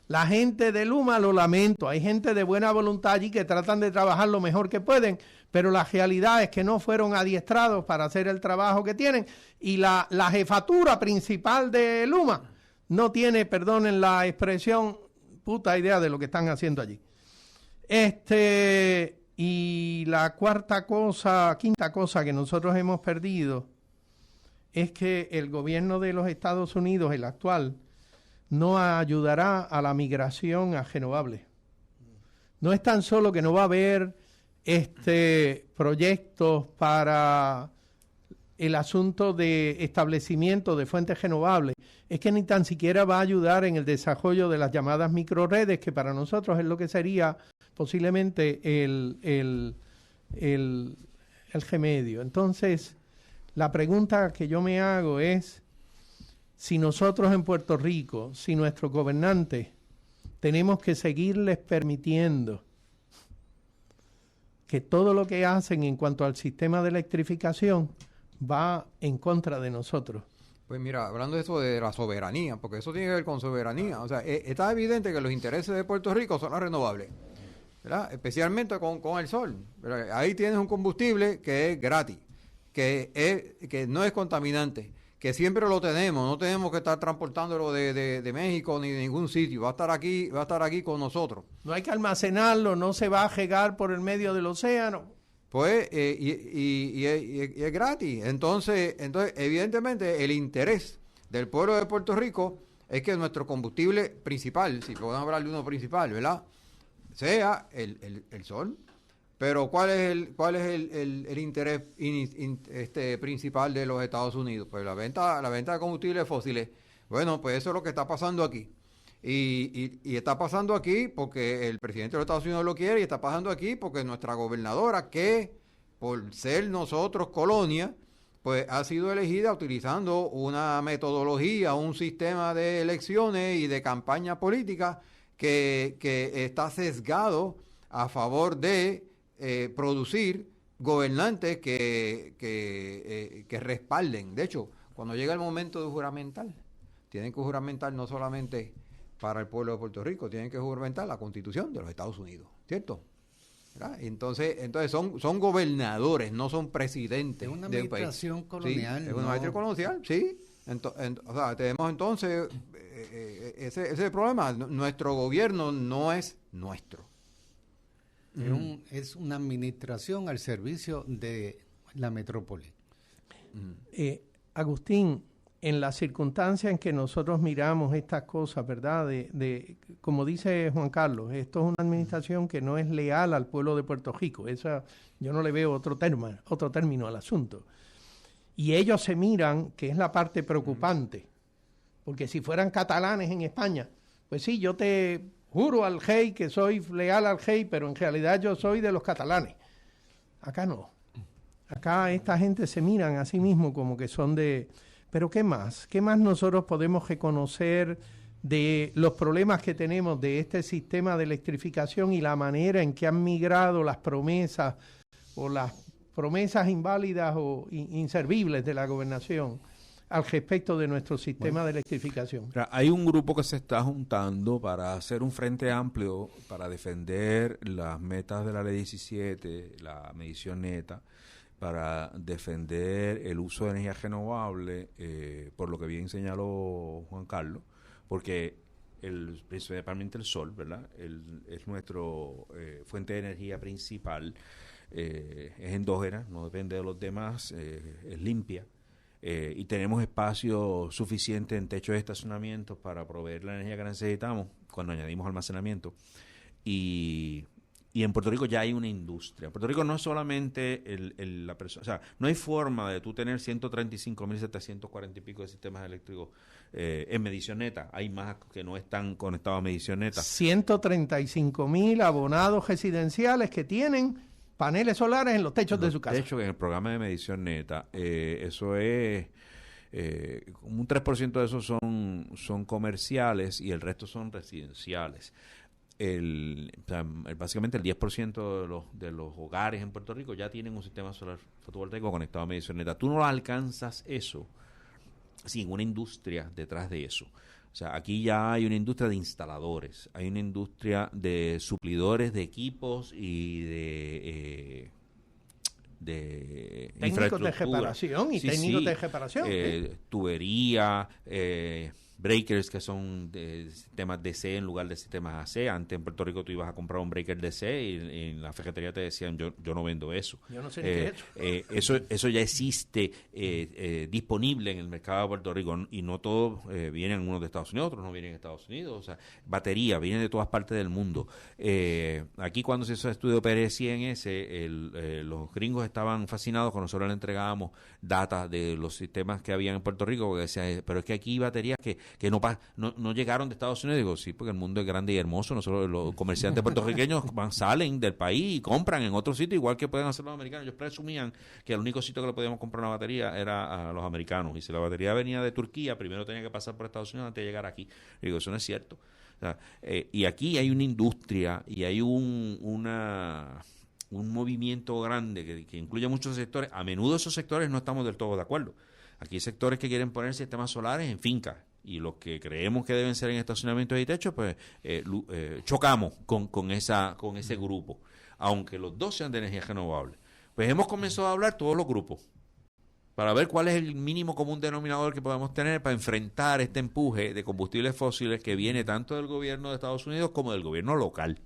La gente de Luma, lo lamento, hay gente de buena voluntad allí que tratan de trabajar lo mejor que pueden, pero la realidad es que no fueron adiestrados para hacer el trabajo que tienen, y la jefatura principal de Luma no tiene, perdonen la expresión, puta idea de lo que están haciendo allí. Y la quinta cosa que nosotros hemos perdido es que el gobierno de los Estados Unidos, el actual, no ayudará a la migración a renovables. No es tan solo que no va a haber proyectos para el asunto de establecimiento de fuentes renovables, es que ni tan siquiera va a ayudar en el desarrollo de las llamadas microredes, que para nosotros es lo que sería posiblemente el remedio. Entonces, la pregunta que yo me hago es, si nosotros en Puerto Rico, si nuestros gobernantes, tenemos que seguirles permitiendo que todo lo que hacen en cuanto al sistema de electrificación va en contra de nosotros. Pues mira, hablando de eso de la soberanía, porque eso tiene que ver con soberanía, o sea, está evidente que los intereses de Puerto Rico son las renovables, ¿verdad? Especialmente con el sol, ¿verdad? Ahí tienes un combustible que es gratis, que no es contaminante, que siempre lo tenemos, no tenemos que estar transportándolo de México ni de ningún sitio, va a estar aquí con nosotros. No hay que almacenarlo, no se va a regar por el medio del océano. Pues, y es gratis. Entonces, evidentemente, el interés del pueblo de Puerto Rico es que nuestro combustible principal, si podemos hablar de uno principal, ¿verdad?, sea el sol. Pero ¿cuál es el interés principal de los Estados Unidos? Pues la venta de combustibles fósiles. Bueno, pues eso es lo que está pasando aquí. Y está pasando aquí porque el presidente de los Estados Unidos lo quiere, y está pasando aquí porque nuestra gobernadora, que por ser nosotros colonia, pues ha sido elegida utilizando una metodología, un sistema de elecciones y de campaña política que está sesgado a favor de producir gobernantes que respalden. De hecho, cuando llega el momento de juramentar, tienen que juramentar no solamente para el pueblo de Puerto Rico, tienen que juramentar la Constitución de los Estados Unidos, ¿cierto? ¿Verdad? Entonces son gobernadores, no son presidentes. Es una del país. administración colonial. Sí, es una administración colonial, sí. O sea, tenemos entonces ese problema. Nuestro gobierno no es nuestro. Es una administración al servicio de la metrópoli. Agustín, en las circunstancias en que nosotros miramos estas cosas, ¿verdad? Como dice Juan Carlos, esto es una administración que no es leal al pueblo de Puerto Rico. Yo no le veo otro término al asunto. Y ellos se miran, que es la parte preocupante, porque si fueran catalanes en España, pues sí, yo te juro al rey que soy leal al rey, pero en realidad yo soy de los catalanes. Acá no. Acá esta gente se miran a sí mismo como que son de... Pero ¿qué más? ¿Qué más nosotros podemos reconocer de los problemas que tenemos de este sistema de electrificación y la manera en que han migrado las promesas o las promesas inválidas o inservibles de la gobernación al respecto de nuestro sistema de electrificación? Hay un grupo que se está juntando para hacer un frente amplio para defender las metas de la Ley 17, la medición neta, para defender el uso de energía renovable, por lo que bien señaló Juan Carlos, porque principalmente el sol, ¿verdad? Es nuestro fuente de energía principal, es endógena, no depende de los demás, es limpia, y tenemos espacio suficiente en techos de estacionamiento para proveer la energía que necesitamos cuando añadimos almacenamiento. Y en Puerto Rico ya hay una industria. En Puerto Rico no es solamente la persona, o sea, no hay forma de tú tener 135.740 y pico de sistemas eléctricos en medición neta. Hay más que no están conectados a medición neta. 135.000 abonados residenciales que tienen paneles solares en los techos de su casa. De hecho, en el programa de medición neta, eso es... un 3% de esos son comerciales y el resto son residenciales. Básicamente el 10% de los hogares en Puerto Rico ya tienen un sistema solar fotovoltaico conectado a medición neta. Tú no alcanzas eso sin una industria detrás de eso. O sea, aquí ya hay una industria de instaladores, hay una industria de suplidores de equipos y de técnicos de reparación y técnicos de reparación. Tubería, breakers que son de sistemas DC en lugar de sistemas AC. Antes en Puerto Rico tú ibas a comprar un breaker DC y en la ferretería te decían yo no vendo eso. Yo no sé ni qué es eso ya existe disponible en el mercado de Puerto Rico, y no todos vienen unos de Estados Unidos, otros no vienen de Estados Unidos. O sea, batería vienen de todas partes del mundo. Aquí cuando se hizo el estudio PRS-CNS, los gringos estaban fascinados cuando nosotros le entregábamos data de los sistemas que habían en Puerto Rico, porque decían, pero es que aquí hay baterías que no llegaron de Estados Unidos. Digo, sí, porque el mundo es grande y hermoso. Nosotros, los comerciantes puertorriqueños salen del país y compran en otro sitio, igual que pueden hacer los americanos. Ellos presumían que el único sitio que le podíamos comprar una batería era a los americanos. Y si la batería venía de Turquía, primero tenía que pasar por Estados Unidos antes de llegar aquí. Digo, eso no es cierto. O sea, y aquí hay una industria y hay un movimiento grande que incluye muchos sectores. A menudo esos sectores no estamos del todo de acuerdo. Aquí hay sectores que quieren poner sistemas solares en fincas, y los que creemos que deben ser en estacionamientos y techos, pues chocamos con ese grupo, aunque los dos sean de energía renovable. Pues hemos comenzado a hablar todos los grupos, para ver cuál es el mínimo común denominador que podemos tener para enfrentar este empuje de combustibles fósiles que viene tanto del gobierno de Estados Unidos como del gobierno local.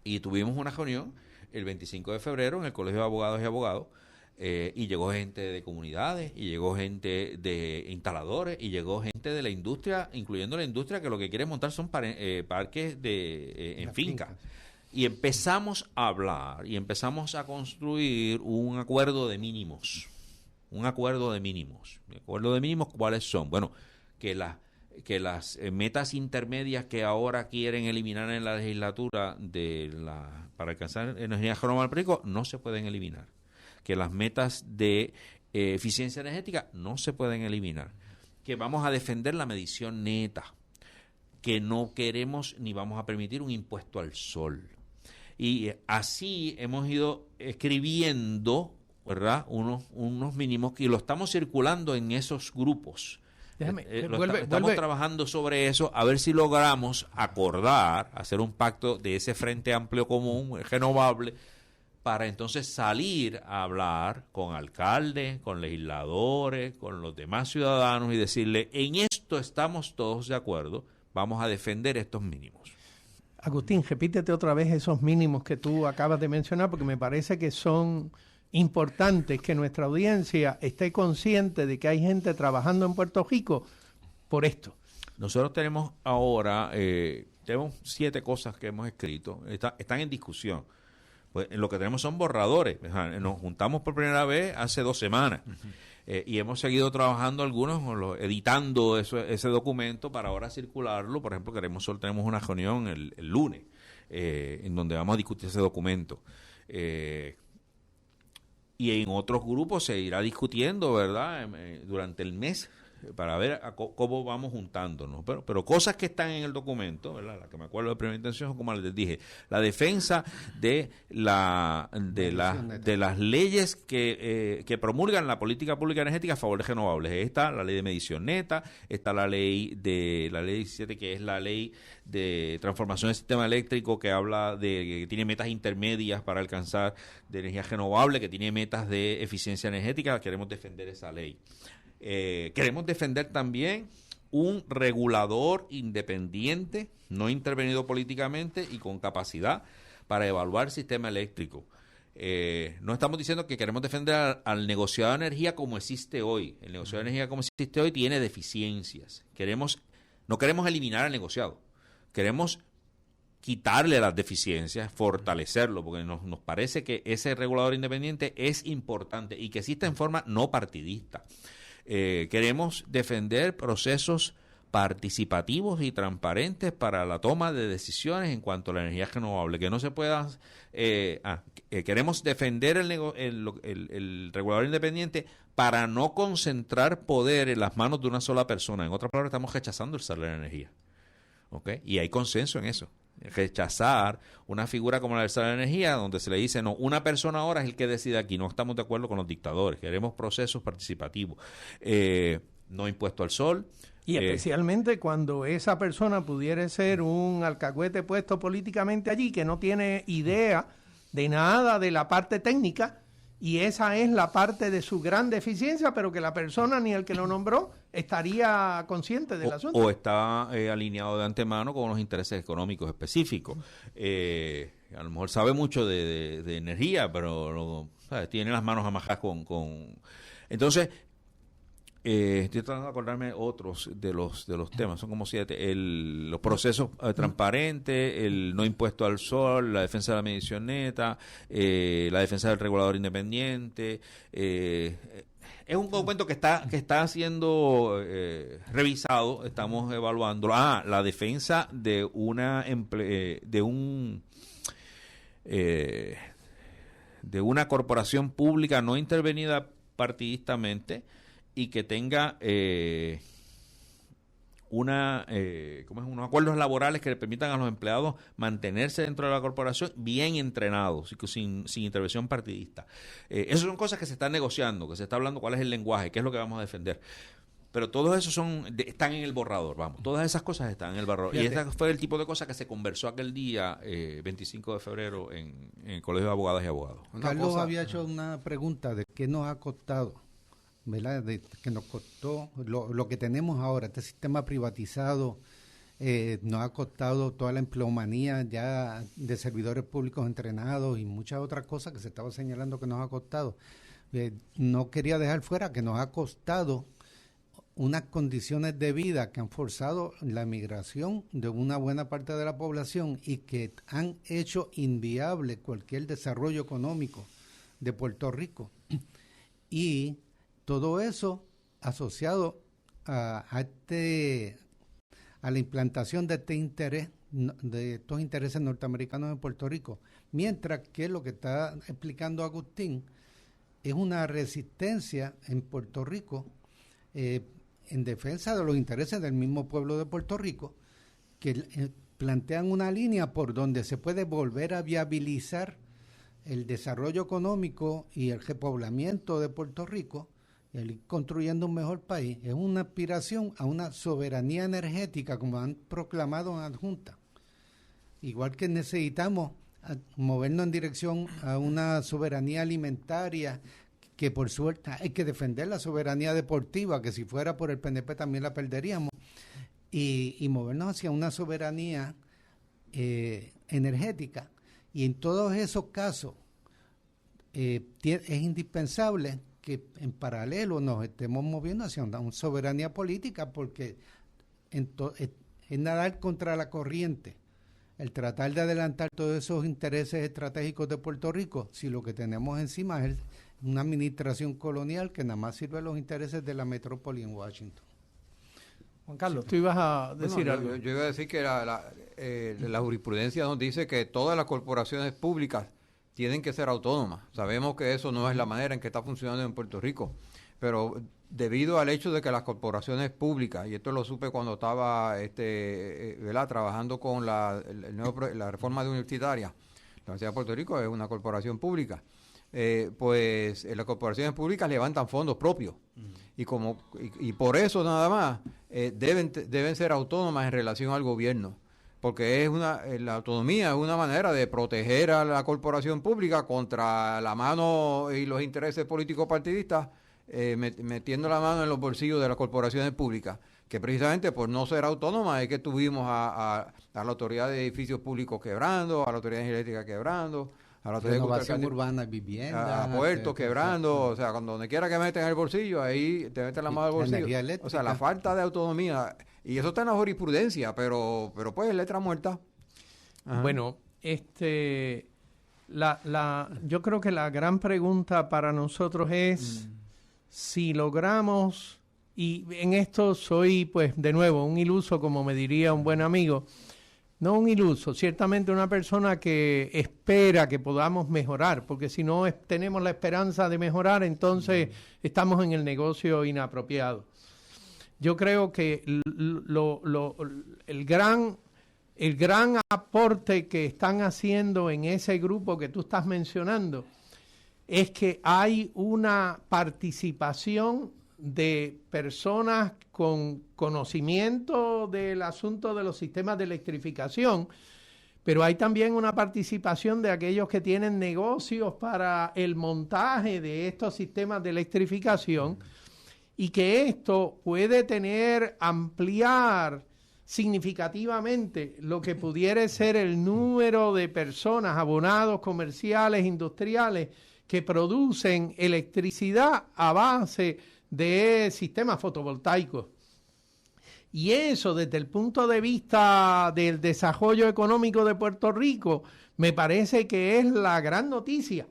Y tuvimos una reunión el 25 de febrero en el Colegio de Abogados y Abogados, y llegó gente de comunidades, y llegó gente de instaladores, y llegó gente de la industria, incluyendo la industria que lo que quiere montar son parques en fincas. Y empezamos a hablar y empezamos a construir un acuerdo de mínimos. Un acuerdo de mínimos. ¿El acuerdo de mínimos cuáles son? Bueno, que las metas intermedias que ahora quieren eliminar en la legislatura para alcanzar energía renovable no se pueden eliminar. Que las metas de eficiencia energética no se pueden eliminar. Que vamos a defender la medición neta. Que no queremos ni vamos a permitir un impuesto al sol. Y así hemos ido escribiendo, ¿verdad?, unos mínimos, y lo estamos circulando en esos grupos. Estamos trabajando sobre eso, a ver si logramos acordar, hacer un pacto de ese Frente Amplio Común renovable, para entonces salir a hablar con alcaldes, con legisladores, con los demás ciudadanos y decirle, en esto estamos todos de acuerdo, vamos a defender estos mínimos. Agustín, repítete otra vez esos mínimos que tú acabas de mencionar, porque me parece que son importantes, que nuestra audiencia esté consciente de que hay gente trabajando en Puerto Rico por esto. Nosotros tenemos ahora, tenemos 7 cosas que hemos escrito, están en discusión. Pues lo que tenemos son borradores. Nos juntamos por primera vez hace 2 semanas. Y hemos seguido trabajando editando ese documento para ahora circularlo. Por ejemplo, tenemos una reunión el lunes en donde vamos a discutir ese documento. Y en otros grupos se irá discutiendo, ¿verdad?, durante el mes, para ver cómo vamos juntándonos. Pero cosas que están en el documento, ¿verdad?, la que me acuerdo de primera intención, son, como les dije, la defensa de las leyes que promulgan la política pública energética a favor de renovables. Está la ley de medición neta, está la ley 17, que es la ley de transformación del sistema eléctrico, que habla que tiene metas intermedias para alcanzar de energía renovable, que tiene metas de eficiencia energética. Queremos defender esa ley. Queremos defender también un regulador independiente, no intervenido políticamente y con capacidad para evaluar el sistema eléctrico. No estamos diciendo que queremos defender al negociado de energía como existe hoy. El negociado de energía como existe hoy tiene deficiencias. No queremos eliminar al negociado. Queremos quitarle las deficiencias, fortalecerlo, porque nos parece que ese regulador independiente es importante y que exista en forma no partidista. Queremos defender procesos participativos y transparentes para la toma de decisiones en cuanto a la energía renovable, que no se pueda... queremos defender el regulador independiente para no concentrar poder en las manos de una sola persona. En otras palabras, estamos rechazando el salario de energía. ¿Okay? Y hay consenso en eso. Rechazar una figura como la del salario de energía, donde se le dice, no, una persona ahora es el que decide aquí. No estamos de acuerdo con los dictadores. Queremos procesos participativos. No impuesto al sol. Y especialmente cuando esa persona pudiera ser un alcahuete puesto políticamente allí, que no tiene idea de nada de la parte técnica, y esa es la parte de su gran deficiencia, pero que la persona ni el que lo nombró estaría consciente del asunto. O está alineado de antemano con unos intereses económicos específicos. A lo mejor sabe mucho de energía, pero tiene las manos amajadas con... Entonces, estoy tratando de acordarme otros de los temas, son como 7. Los procesos transparentes, el no impuesto al sol, la defensa de la medición neta, la defensa del regulador independiente. Es un documento que está siendo revisado, estamos evaluándolo. La defensa de una corporación pública no intervenida partidistamente y que tenga unos acuerdos laborales que le permitan a los empleados mantenerse dentro de la corporación bien entrenados, sin intervención partidista. Esas son cosas que se están negociando, que se está hablando cuál es el lenguaje, qué es lo que vamos a defender. Pero todos esos están en el borrador, todas esas cosas están en el borrador. Fíjate. Y ese fue el tipo de cosas que se conversó aquel día, 25 de febrero, en el Colegio de Abogadas y Abogados. Carlos había hecho una pregunta de qué nos ha costado ¿verdad? Que nos costó lo que tenemos ahora, este sistema privatizado, nos ha costado toda la empleomanía ya de servidores públicos entrenados y muchas otras cosas que se estaba señalando que nos ha costado. No quería dejar fuera que nos ha costado unas condiciones de vida que han forzado la migración de una buena parte de la población y que han hecho inviable cualquier desarrollo económico de Puerto Rico. Y todo eso asociado a la implantación de estos intereses norteamericanos en Puerto Rico, mientras que lo que está explicando Agustín es una resistencia en Puerto Rico en defensa de los intereses del mismo pueblo de Puerto Rico, que plantean una línea por donde se puede volver a viabilizar el desarrollo económico y el repoblamiento de Puerto Rico, el ir construyendo un mejor país. Es una aspiración a una soberanía energética, como han proclamado en la Junta. Igual que necesitamos movernos en dirección a una soberanía alimentaria, que por suerte hay que defender la soberanía deportiva, que si fuera por el PNP también la perderíamos, y movernos hacia una soberanía energética. Y en todos esos casos es indispensable que en paralelo nos estemos moviendo hacia una soberanía política, porque es nadar contra la corriente el tratar de adelantar todos esos intereses estratégicos de Puerto Rico, si lo que tenemos encima es una administración colonial que nada más sirve a los intereses de la metrópoli en Washington. Juan Carlos, tú ibas a decir algo. Yo iba a decir que la jurisprudencia nos dice que todas las corporaciones públicas tienen que ser autónomas. Sabemos que eso no es la manera en que está funcionando en Puerto Rico, pero debido al hecho de que las corporaciones públicas, y esto lo supe cuando estaba trabajando con la reforma universitaria, la Universidad de Puerto Rico es una corporación pública, pues las corporaciones públicas levantan fondos propios y por eso nada más deben ser autónomas en relación al gobierno, porque la autonomía es una manera de proteger a la corporación pública contra la mano y los intereses políticos partidistas, metiendo la mano en los bolsillos de las corporaciones públicas, que precisamente por no ser autónomas es que tuvimos a la Autoridad de Edificios Públicos quebrando, a la Autoridad Eléctrica quebrando, a la Autoridad Renovación Urbana y Vivienda, a puertos quebrando, o sea, cuando donde quiera que meten el bolsillo, ahí te meten la mano al bolsillo. O sea, la falta de autonomía, y eso está en la jurisprudencia, pero pues letra muerta. Ajá. Bueno, yo creo que la gran pregunta para nosotros es si logramos, y en esto soy pues de nuevo un iluso, como me diría un buen amigo, no un iluso, ciertamente una persona que espera que podamos mejorar, porque si no tenemos la esperanza de mejorar, entonces estamos en el negocio inapropiado. Yo creo que el gran aporte que están haciendo en ese grupo que tú estás mencionando es que hay una participación de personas con conocimiento del asunto de los sistemas de electrificación, pero hay también una participación de aquellos que tienen negocios para el montaje de estos sistemas de electrificación, y que esto puede ampliar significativamente lo que pudiera ser el número de personas, abonados comerciales, industriales, que producen electricidad a base de sistemas fotovoltaicos. Y eso, desde el punto de vista del desarrollo económico de Puerto Rico, me parece que es la gran noticia.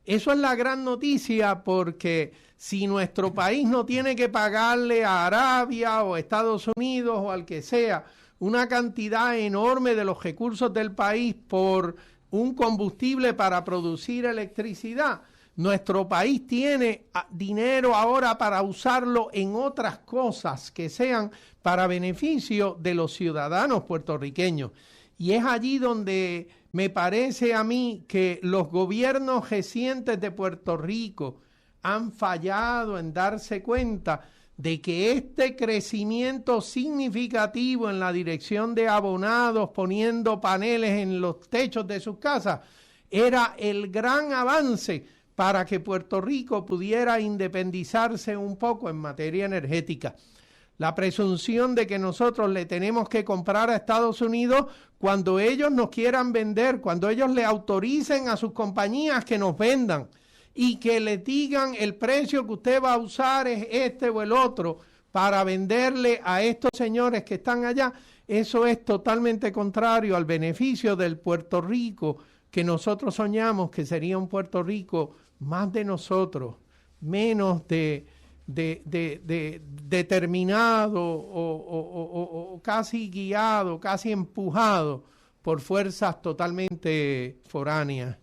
Eso es la gran noticia, porque si nuestro país no tiene que pagarle a Arabia o a Estados Unidos o al que sea una cantidad enorme de los recursos del país por un combustible para producir electricidad, nuestro país tiene dinero ahora para usarlo en otras cosas que sean para beneficio de los ciudadanos puertorriqueños. Y es allí donde me parece a mí que los gobiernos recientes de Puerto Rico han fallado en darse cuenta de que este crecimiento significativo en la dirección de abonados poniendo paneles en los techos de sus casas era el gran avance para que Puerto Rico pudiera independizarse un poco en materia energética. La presunción de que nosotros le tenemos que comprar a Estados Unidos cuando ellos nos quieran vender, cuando ellos le autoricen a sus compañías que nos vendan y que le digan el precio que usted va a usar es este o el otro para venderle a estos señores que están allá, eso es totalmente contrario al beneficio del Puerto Rico que nosotros soñamos, que sería un Puerto Rico más de nosotros, menos determinado o casi guiado, casi empujado por fuerzas totalmente foráneas.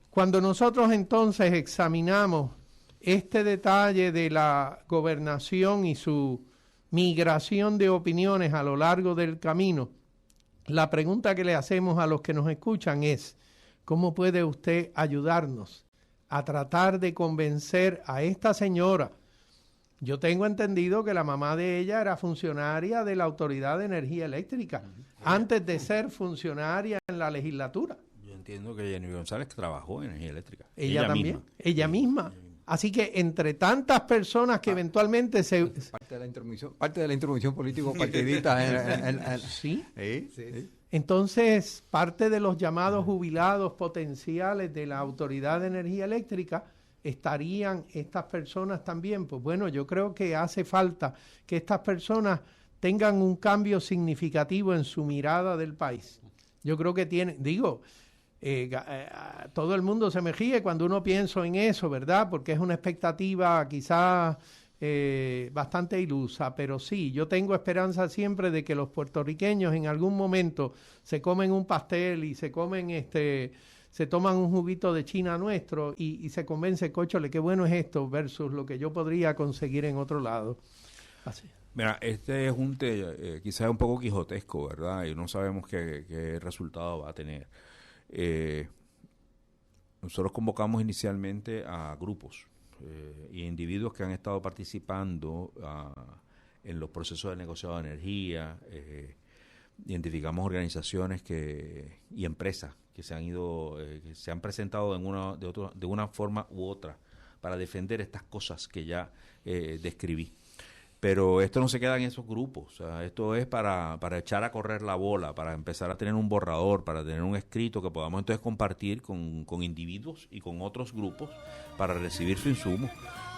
Cuando nosotros entonces examinamos este detalle de la gobernación y su migración de opiniones a lo largo del camino, la pregunta que le hacemos a los que nos escuchan es, ¿cómo puede usted ayudarnos a tratar de convencer a esta señora? Yo tengo entendido que la mamá de ella era funcionaria de la Autoridad de Energía Eléctrica, antes de ser funcionaria en la legislatura. Yo entiendo que Jenny González trabajó en energía eléctrica. Ella también, ella misma. Así que entre tantas personas que eventualmente se... Parte de la intromisión político-partidista. ¿Sí? Sí. Entonces, parte de los llamados jubilados potenciales de la Autoridad de Energía Eléctrica estarían estas personas también. Pues bueno, yo creo que hace falta que estas personas tengan un cambio significativo en su mirada del país. Yo creo que todo el mundo se me ríe cuando uno piensa en eso, ¿verdad? Porque es una expectativa quizás bastante ilusa, pero sí, yo tengo esperanza siempre de que los puertorriqueños en algún momento se comen un pastel y se comen se toman un juguito de China nuestro y se convence, cóchole, qué bueno es esto versus lo que yo podría conseguir en otro lado. Así. Mira, este junte quizás es un poco quijotesco, ¿verdad? Y no sabemos qué resultado va a tener. Nosotros convocamos inicialmente a grupos y individuos que han estado participando en los procesos de negociado de energía. Identificamos organizaciones y empresas que se han ido, que se han presentado de una forma u otra para defender estas cosas que ya describí. Pero esto no se queda en esos grupos, o sea, esto es para echar a correr la bola, para empezar a tener un borrador, para tener un escrito que podamos entonces compartir con individuos y con otros grupos para recibir su insumo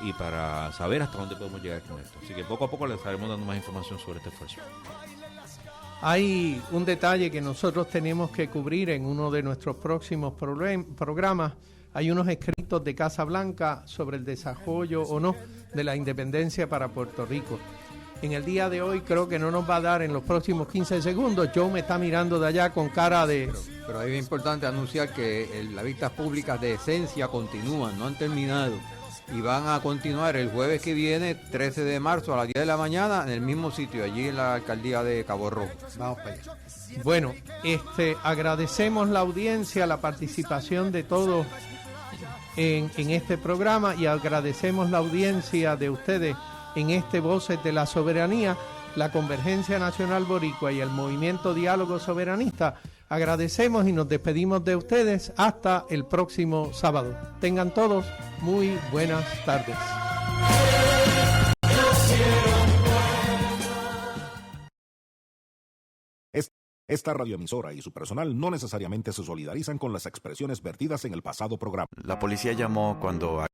y para saber hasta dónde podemos llegar con esto. Así que poco a poco les estaremos dando más información sobre este esfuerzo. Hay un detalle que nosotros tenemos que cubrir en uno de nuestros próximos programas. Hay unos escritos de Casa Blanca sobre el desarrollo o no de la independencia para Puerto Rico. En el día de hoy creo que no nos va a dar en los próximos 15 segundos. Joe me está mirando de allá con cara de... Pero es importante anunciar que las vistas públicas de esencia continúan, no han terminado. Y van a continuar el jueves que viene, 13 de marzo a las 10 de la mañana, en el mismo sitio, allí en la alcaldía de Cabo Rojo. Vamos para allá. Bueno, agradecemos la audiencia, la participación de todos en este programa y agradecemos la audiencia de ustedes en Voces de la Soberanía, la Convergencia Nacional Boricua y el Movimiento Diálogo Soberanista. Agradecemos y nos despedimos de ustedes hasta el próximo sábado. Tengan todos muy buenas tardes. Esta radioemisora y su personal no necesariamente se solidarizan con las expresiones vertidas en el pasado programa. La policía llamó cuando